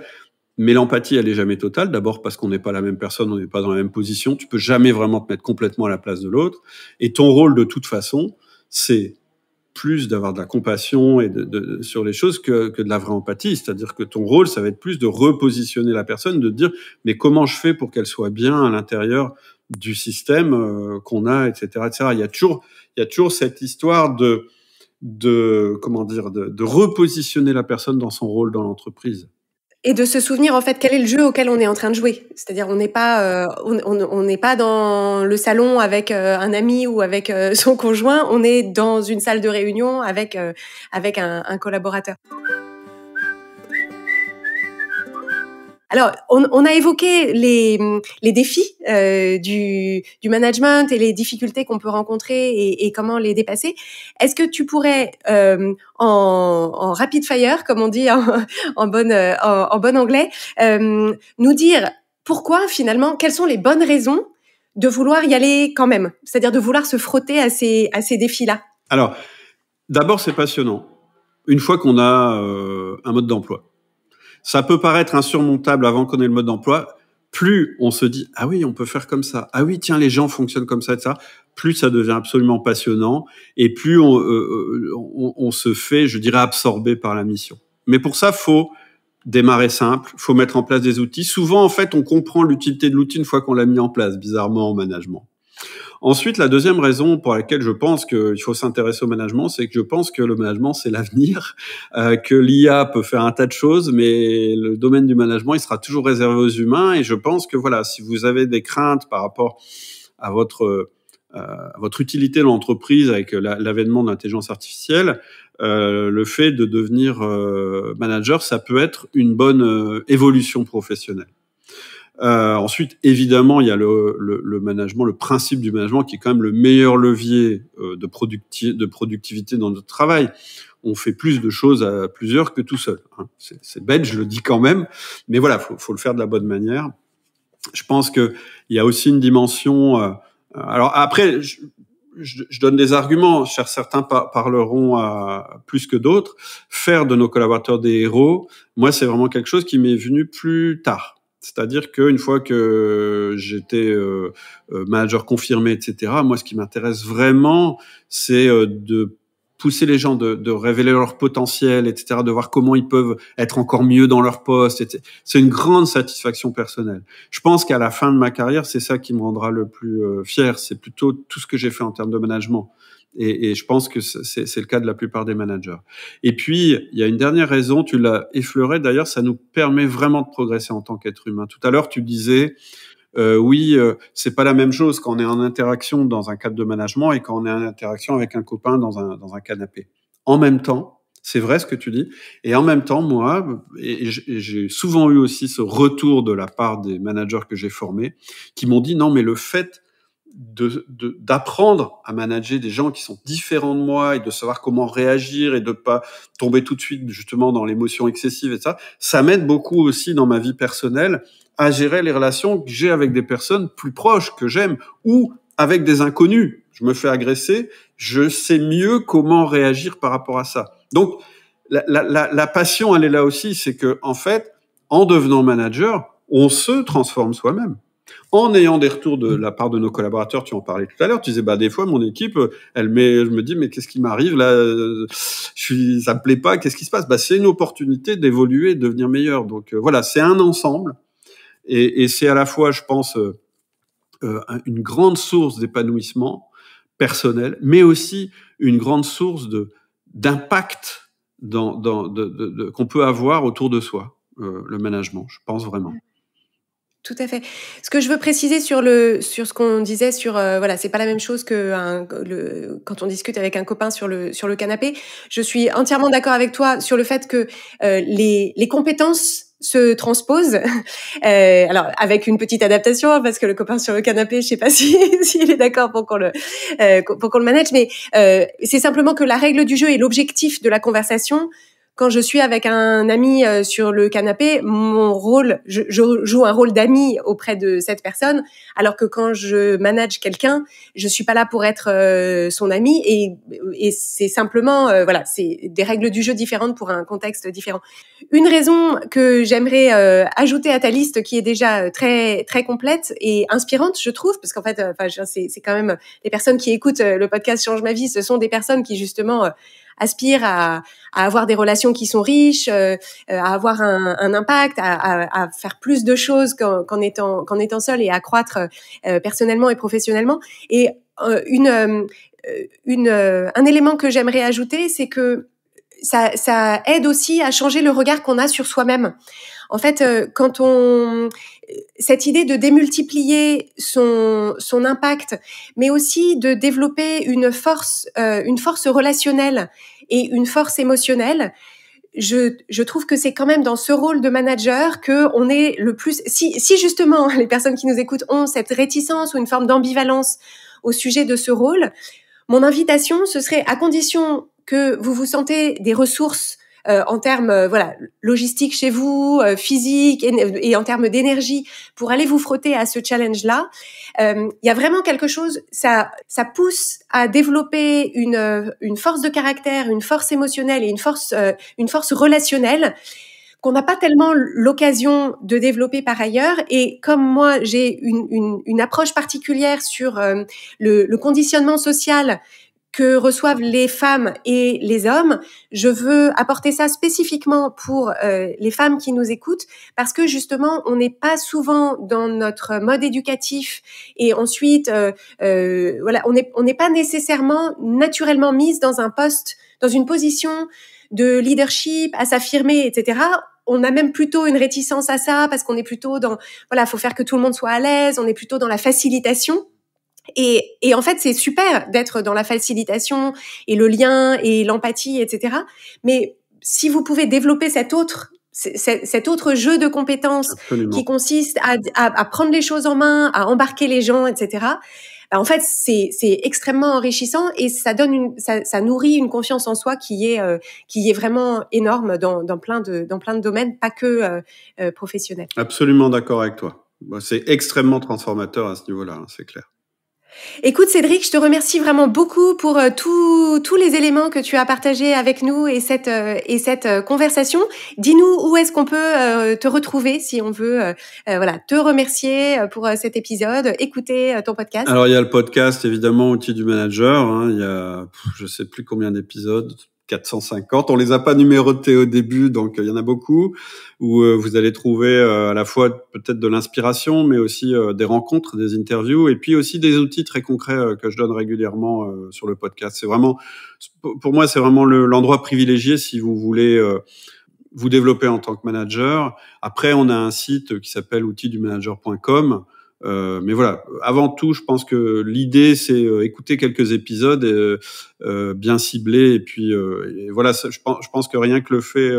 [SPEAKER 2] Mais l'empathie, elle est jamais totale. D'abord parce qu'on n'est pas la même personne, on n'est pas dans la même position. Tu peux jamais vraiment te mettre complètement à la place de l'autre. Et ton rôle, de toute façon, c'est plus d'avoir de la compassion et sur les choses que de la vraie empathie. C'est-à-dire que ton rôle, ça va être plus de repositionner la personne, de dire, mais comment je fais pour qu'elle soit bien à l'intérieur du système qu'on a, etc., etc. Il y a toujours cette histoire de repositionner la personne dans son rôle dans l'entreprise.
[SPEAKER 1] Et de se souvenir en fait quel est le jeu auquel on est en train de jouer. C'est-à-dire on n'est pas on n'est pas dans le salon avec un ami ou avec son conjoint. On est dans une salle de réunion avec un collaborateur. Alors, on a évoqué les défis du management et les difficultés qu'on peut rencontrer et comment les dépasser. Est-ce que tu pourrais, en rapid fire, comme on dit en bon anglais, nous dire pourquoi finalement, quelles sont les bonnes raisons de vouloir y aller quand même, c'est-à-dire de vouloir se frotter à ces défis-là?
[SPEAKER 2] Alors, d'abord, c'est passionnant. Une fois qu'on a un mode d'emploi. Ça peut paraître insurmontable avant qu'on ait le mode d'emploi. Plus on se dit, ah oui, on peut faire comme ça. Ah oui, tiens, les gens fonctionnent comme ça et ça. Plus ça devient absolument passionnant et plus on se fait, je dirais, absorber par la mission. Mais pour ça, faut démarrer simple, faut mettre en place des outils. Souvent, en fait, on comprend l'utilité de l'outil une fois qu'on l'a mis en place, bizarrement, en management. Ensuite, la deuxième raison pour laquelle je pense qu'il faut s'intéresser au management, c'est que je pense que le management, c'est l'avenir, que l'IA peut faire un tas de choses, mais le domaine du management, il sera toujours réservé aux humains. Et je pense que voilà, si vous avez des craintes par rapport à votre utilité dans l'entreprise avec l'avènement de l'intelligence artificielle, le fait de devenir manager, ça peut être une bonne évolution professionnelle. Ensuite, évidemment, il y a le management, le principe du management qui est quand même le meilleur levier de productivité dans notre travail. On fait plus de choses à plusieurs que tout seul. Hein. C'est bête, je le dis quand même, mais voilà, faut le faire de la bonne manière. Je pense que il y a aussi une dimension. Alors après, je donne des arguments. Certains parleront plus que d'autres. Faire de nos collaborateurs des héros, moi, c'est vraiment quelque chose qui m'est venu plus tard. C'est-à-dire qu'une fois que j'étais manager confirmé, etc., moi, ce qui m'intéresse vraiment, c'est de pousser les gens, de révéler leur potentiel, etc., de voir comment ils peuvent être encore mieux dans leur poste. Etc. C'est une grande satisfaction personnelle. Je pense qu'à la fin de ma carrière, c'est ça qui me rendra le plus fier. C'est plutôt tout ce que j'ai fait en termes de management. Et je pense que c'est le cas de la plupart des managers. Et puis, il y a une dernière raison, tu l'as effleuré, d'ailleurs, ça nous permet vraiment de progresser en tant qu'être humain. Tout à l'heure, tu disais, c'est pas la même chose quand on est en interaction dans un cadre de management et quand on est en interaction avec un copain dans un canapé. En même temps, c'est vrai ce que tu dis, et en même temps, moi, et j'ai souvent eu aussi ce retour de la part des managers que j'ai formés, qui m'ont dit, non, mais le fait d'apprendre à manager des gens qui sont différents de moi et de savoir comment réagir et de pas tomber tout de suite justement dans l'émotion excessive et ça m'aide beaucoup aussi dans ma vie personnelle à gérer les relations que j'ai avec des personnes plus proches que j'aime ou avec des inconnus. Je me fais agresser, je sais mieux comment réagir par rapport à ça. Donc la passion, elle est là aussi, c'est que en fait, en devenant manager, on se transforme soi-même. En ayant des retours de la part de nos collaborateurs, tu en parlais tout à l'heure, tu disais, des fois, mon équipe, je me dis, mais qu'est-ce qui m'arrive là? Ça me plaît pas, qu'est-ce qui se passe? C'est une opportunité d'évoluer, de devenir meilleur. Donc, voilà, c'est un ensemble. Et c'est à la fois, je pense, une grande source d'épanouissement personnel, mais aussi une grande source d'impact qu'on peut avoir autour de soi, le management, je pense vraiment.
[SPEAKER 1] Tout à fait. Ce que je veux préciser sur ce qu'on disait sur voilà, c'est pas la même chose que quand on discute avec un copain sur le canapé. Je suis entièrement d'accord avec toi sur le fait que les compétences se transposent. Alors avec une petite adaptation parce que le copain sur le canapé, je sais pas s'il est d'accord pour qu'on le manage, mais c'est simplement que la règle du jeu et l'objectif de la conversation. Quand je suis avec un ami sur le canapé, mon rôle, je joue un rôle d'ami auprès de cette personne, alors que quand je manage quelqu'un, je suis pas là pour être son ami et c'est simplement voilà, c'est des règles du jeu différentes pour un contexte différent. Une raison que j'aimerais ajouter à ta liste, qui est déjà très très complète et inspirante, je trouve, parce qu'en fait, c'est quand même les personnes qui écoutent le podcast Change ma vie, ce sont des personnes qui justement aspirent à avoir des relations qui sont riches, à avoir un impact, à faire plus de choses qu'en étant seul et à croître personnellement et professionnellement. Et un élément que j'aimerais ajouter, c'est que ça aide aussi à changer le regard qu'on a sur soi-même. En fait, cette idée de démultiplier son impact, mais aussi de développer une force relationnelle et une force émotionnelle, je trouve que c'est quand même dans ce rôle de manager que on est le plus. Si justement les personnes qui nous écoutent ont cette réticence ou une forme d'ambivalence au sujet de ce rôle, mon invitation, ce serait, à condition que vous vous sentez des ressources en termes logistique chez vous, physique et en termes d'énergie pour aller vous frotter à ce challenge-là. Il y a vraiment quelque chose, ça pousse à développer une force de caractère, une force émotionnelle et une force relationnelle qu'on n'a pas tellement l'occasion de développer par ailleurs. Et comme moi, j'ai une approche particulière sur le conditionnement social que reçoivent les femmes et les hommes, je veux apporter ça spécifiquement pour les femmes qui nous écoutent, parce que justement, on n'est pas souvent dans notre mode éducatif, et ensuite, on n'est pas nécessairement naturellement mise dans un poste, dans une position de leadership, à s'affirmer, etc. On a même plutôt une réticence à ça, parce qu'on est plutôt dans, faut faire que tout le monde soit à l'aise, on est plutôt dans la facilitation. Et en fait, c'est super d'être dans la facilitation et le lien et l'empathie, etc. Mais si vous pouvez développer cet autre jeu de compétences
[SPEAKER 2] Absolument.
[SPEAKER 1] qui consiste à prendre les choses en main, à embarquer les gens, etc. En fait, c'est extrêmement enrichissant, et ça nourrit une confiance en soi qui est vraiment énorme dans plein de domaines, pas que professionnels.
[SPEAKER 2] Absolument d'accord avec toi. C'est extrêmement transformateur à ce niveau-là, c'est clair.
[SPEAKER 1] Écoute Cédric, je te remercie vraiment beaucoup pour tous les éléments que tu as partagés avec nous et cette conversation. Dis-nous où est-ce qu'on peut te retrouver si on veut te remercier pour cet épisode, écouter ton podcast.
[SPEAKER 2] Alors il y a le podcast évidemment Outils du manager, il y a je sais plus combien d'épisodes, 450. On les a pas numérotés au début, donc il y en a beaucoup, où vous allez trouver à la fois peut-être de l'inspiration, mais aussi des rencontres, des interviews, et puis aussi des outils très concrets que je donne régulièrement sur le podcast. C'est vraiment, pour moi, c'est vraiment l'endroit privilégié si vous voulez vous développer en tant que manager. Après, on a un site qui s'appelle outildumanager.com. Mais voilà, avant tout, je pense que l'idée, c'est écouter quelques épisodes bien ciblés, et puis et voilà, je pense que rien que le fait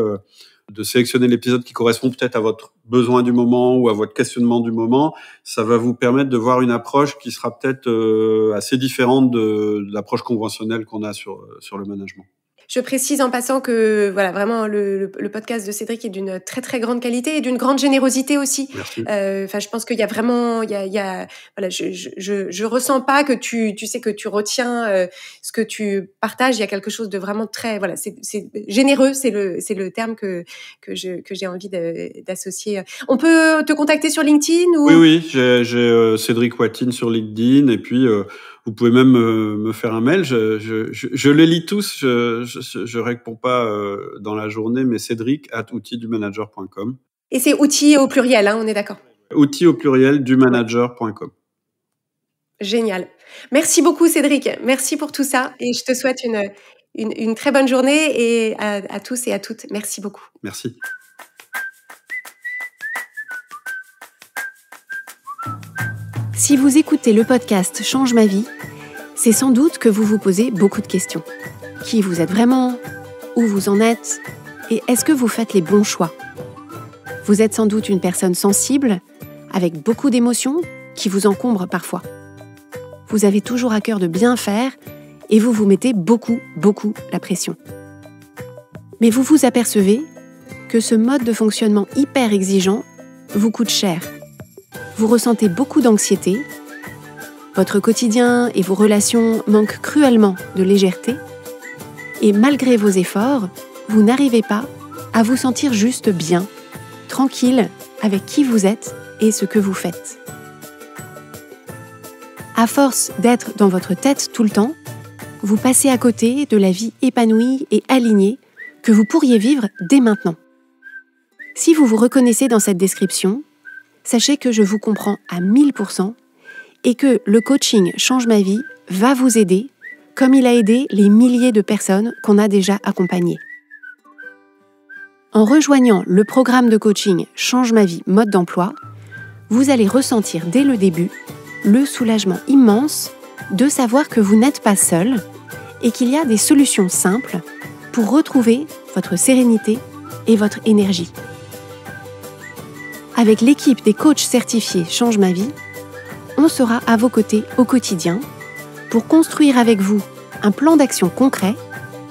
[SPEAKER 2] de sélectionner l'épisode qui correspond peut-être à votre besoin du moment ou à votre questionnement du moment, ça va vous permettre de voir une approche qui sera peut-être assez différente de l'approche conventionnelle qu'on a sur le management.
[SPEAKER 1] Je précise en passant que vraiment le podcast de Cédric est d'une très très grande qualité et d'une grande générosité aussi.
[SPEAKER 2] Merci.
[SPEAKER 1] Je pense qu'il y a vraiment, je ressens pas que tu sais que tu retiens ce que tu partages. Il y a quelque chose de vraiment très, c'est généreux, c'est le terme que j'ai envie d'associer. On peut te contacter sur LinkedIn ou?
[SPEAKER 2] Oui, j'ai Cédric Watine sur LinkedIn, et puis vous pouvez même me faire un mail. Je les lis tous. Je réponds pas dans la journée, mais cédric@outildumanager.com.
[SPEAKER 1] Et c'est outils au pluriel, on est d'accord?
[SPEAKER 2] Outils au pluriel dumanager.com.
[SPEAKER 1] Génial. Merci beaucoup Cédric. Merci pour tout ça, et je te souhaite une très bonne journée, et à tous et à toutes. Merci beaucoup.
[SPEAKER 2] Merci.
[SPEAKER 3] Si vous écoutez le podcast Change ma vie, c'est sans doute que vous vous posez beaucoup de questions. Qui vous êtes vraiment? Où vous en êtes? Et est-ce que vous faites les bons choix? Vous êtes sans doute une personne sensible, avec beaucoup d'émotions, qui vous encombrent parfois. Vous avez toujours à cœur de bien faire, et vous vous mettez beaucoup la pression. Mais vous vous apercevez que ce mode de fonctionnement hyper exigeant vous coûte cher. Vous ressentez beaucoup d'anxiété, votre quotidien et vos relations manquent cruellement de légèreté, et malgré vos efforts, vous n'arrivez pas à vous sentir juste bien, tranquille avec qui vous êtes et ce que vous faites. À force d'être dans votre tête tout le temps, vous passez à côté de la vie épanouie et alignée que vous pourriez vivre dès maintenant. Si vous vous reconnaissez dans cette description, sachez que je vous comprends à 1000% et que le coaching Change ma vie va vous aider, comme il a aidé les milliers de personnes qu'on a déjà accompagnées. En rejoignant le programme de coaching Change ma vie mode d'emploi, vous allez ressentir dès le début le soulagement immense de savoir que vous n'êtes pas seul et qu'il y a des solutions simples pour retrouver votre sérénité et votre énergie. Avec l'équipe des coachs certifiés Change ma vie, on sera à vos côtés au quotidien pour construire avec vous un plan d'action concret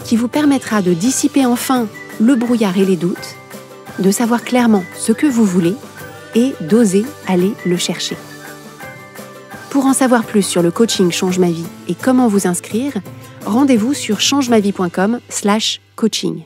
[SPEAKER 3] qui vous permettra de dissiper enfin le brouillard et les doutes, de savoir clairement ce que vous voulez et d'oser aller le chercher. Pour en savoir plus sur le coaching Change ma vie et comment vous inscrire, rendez-vous sur changemavie.com/coaching.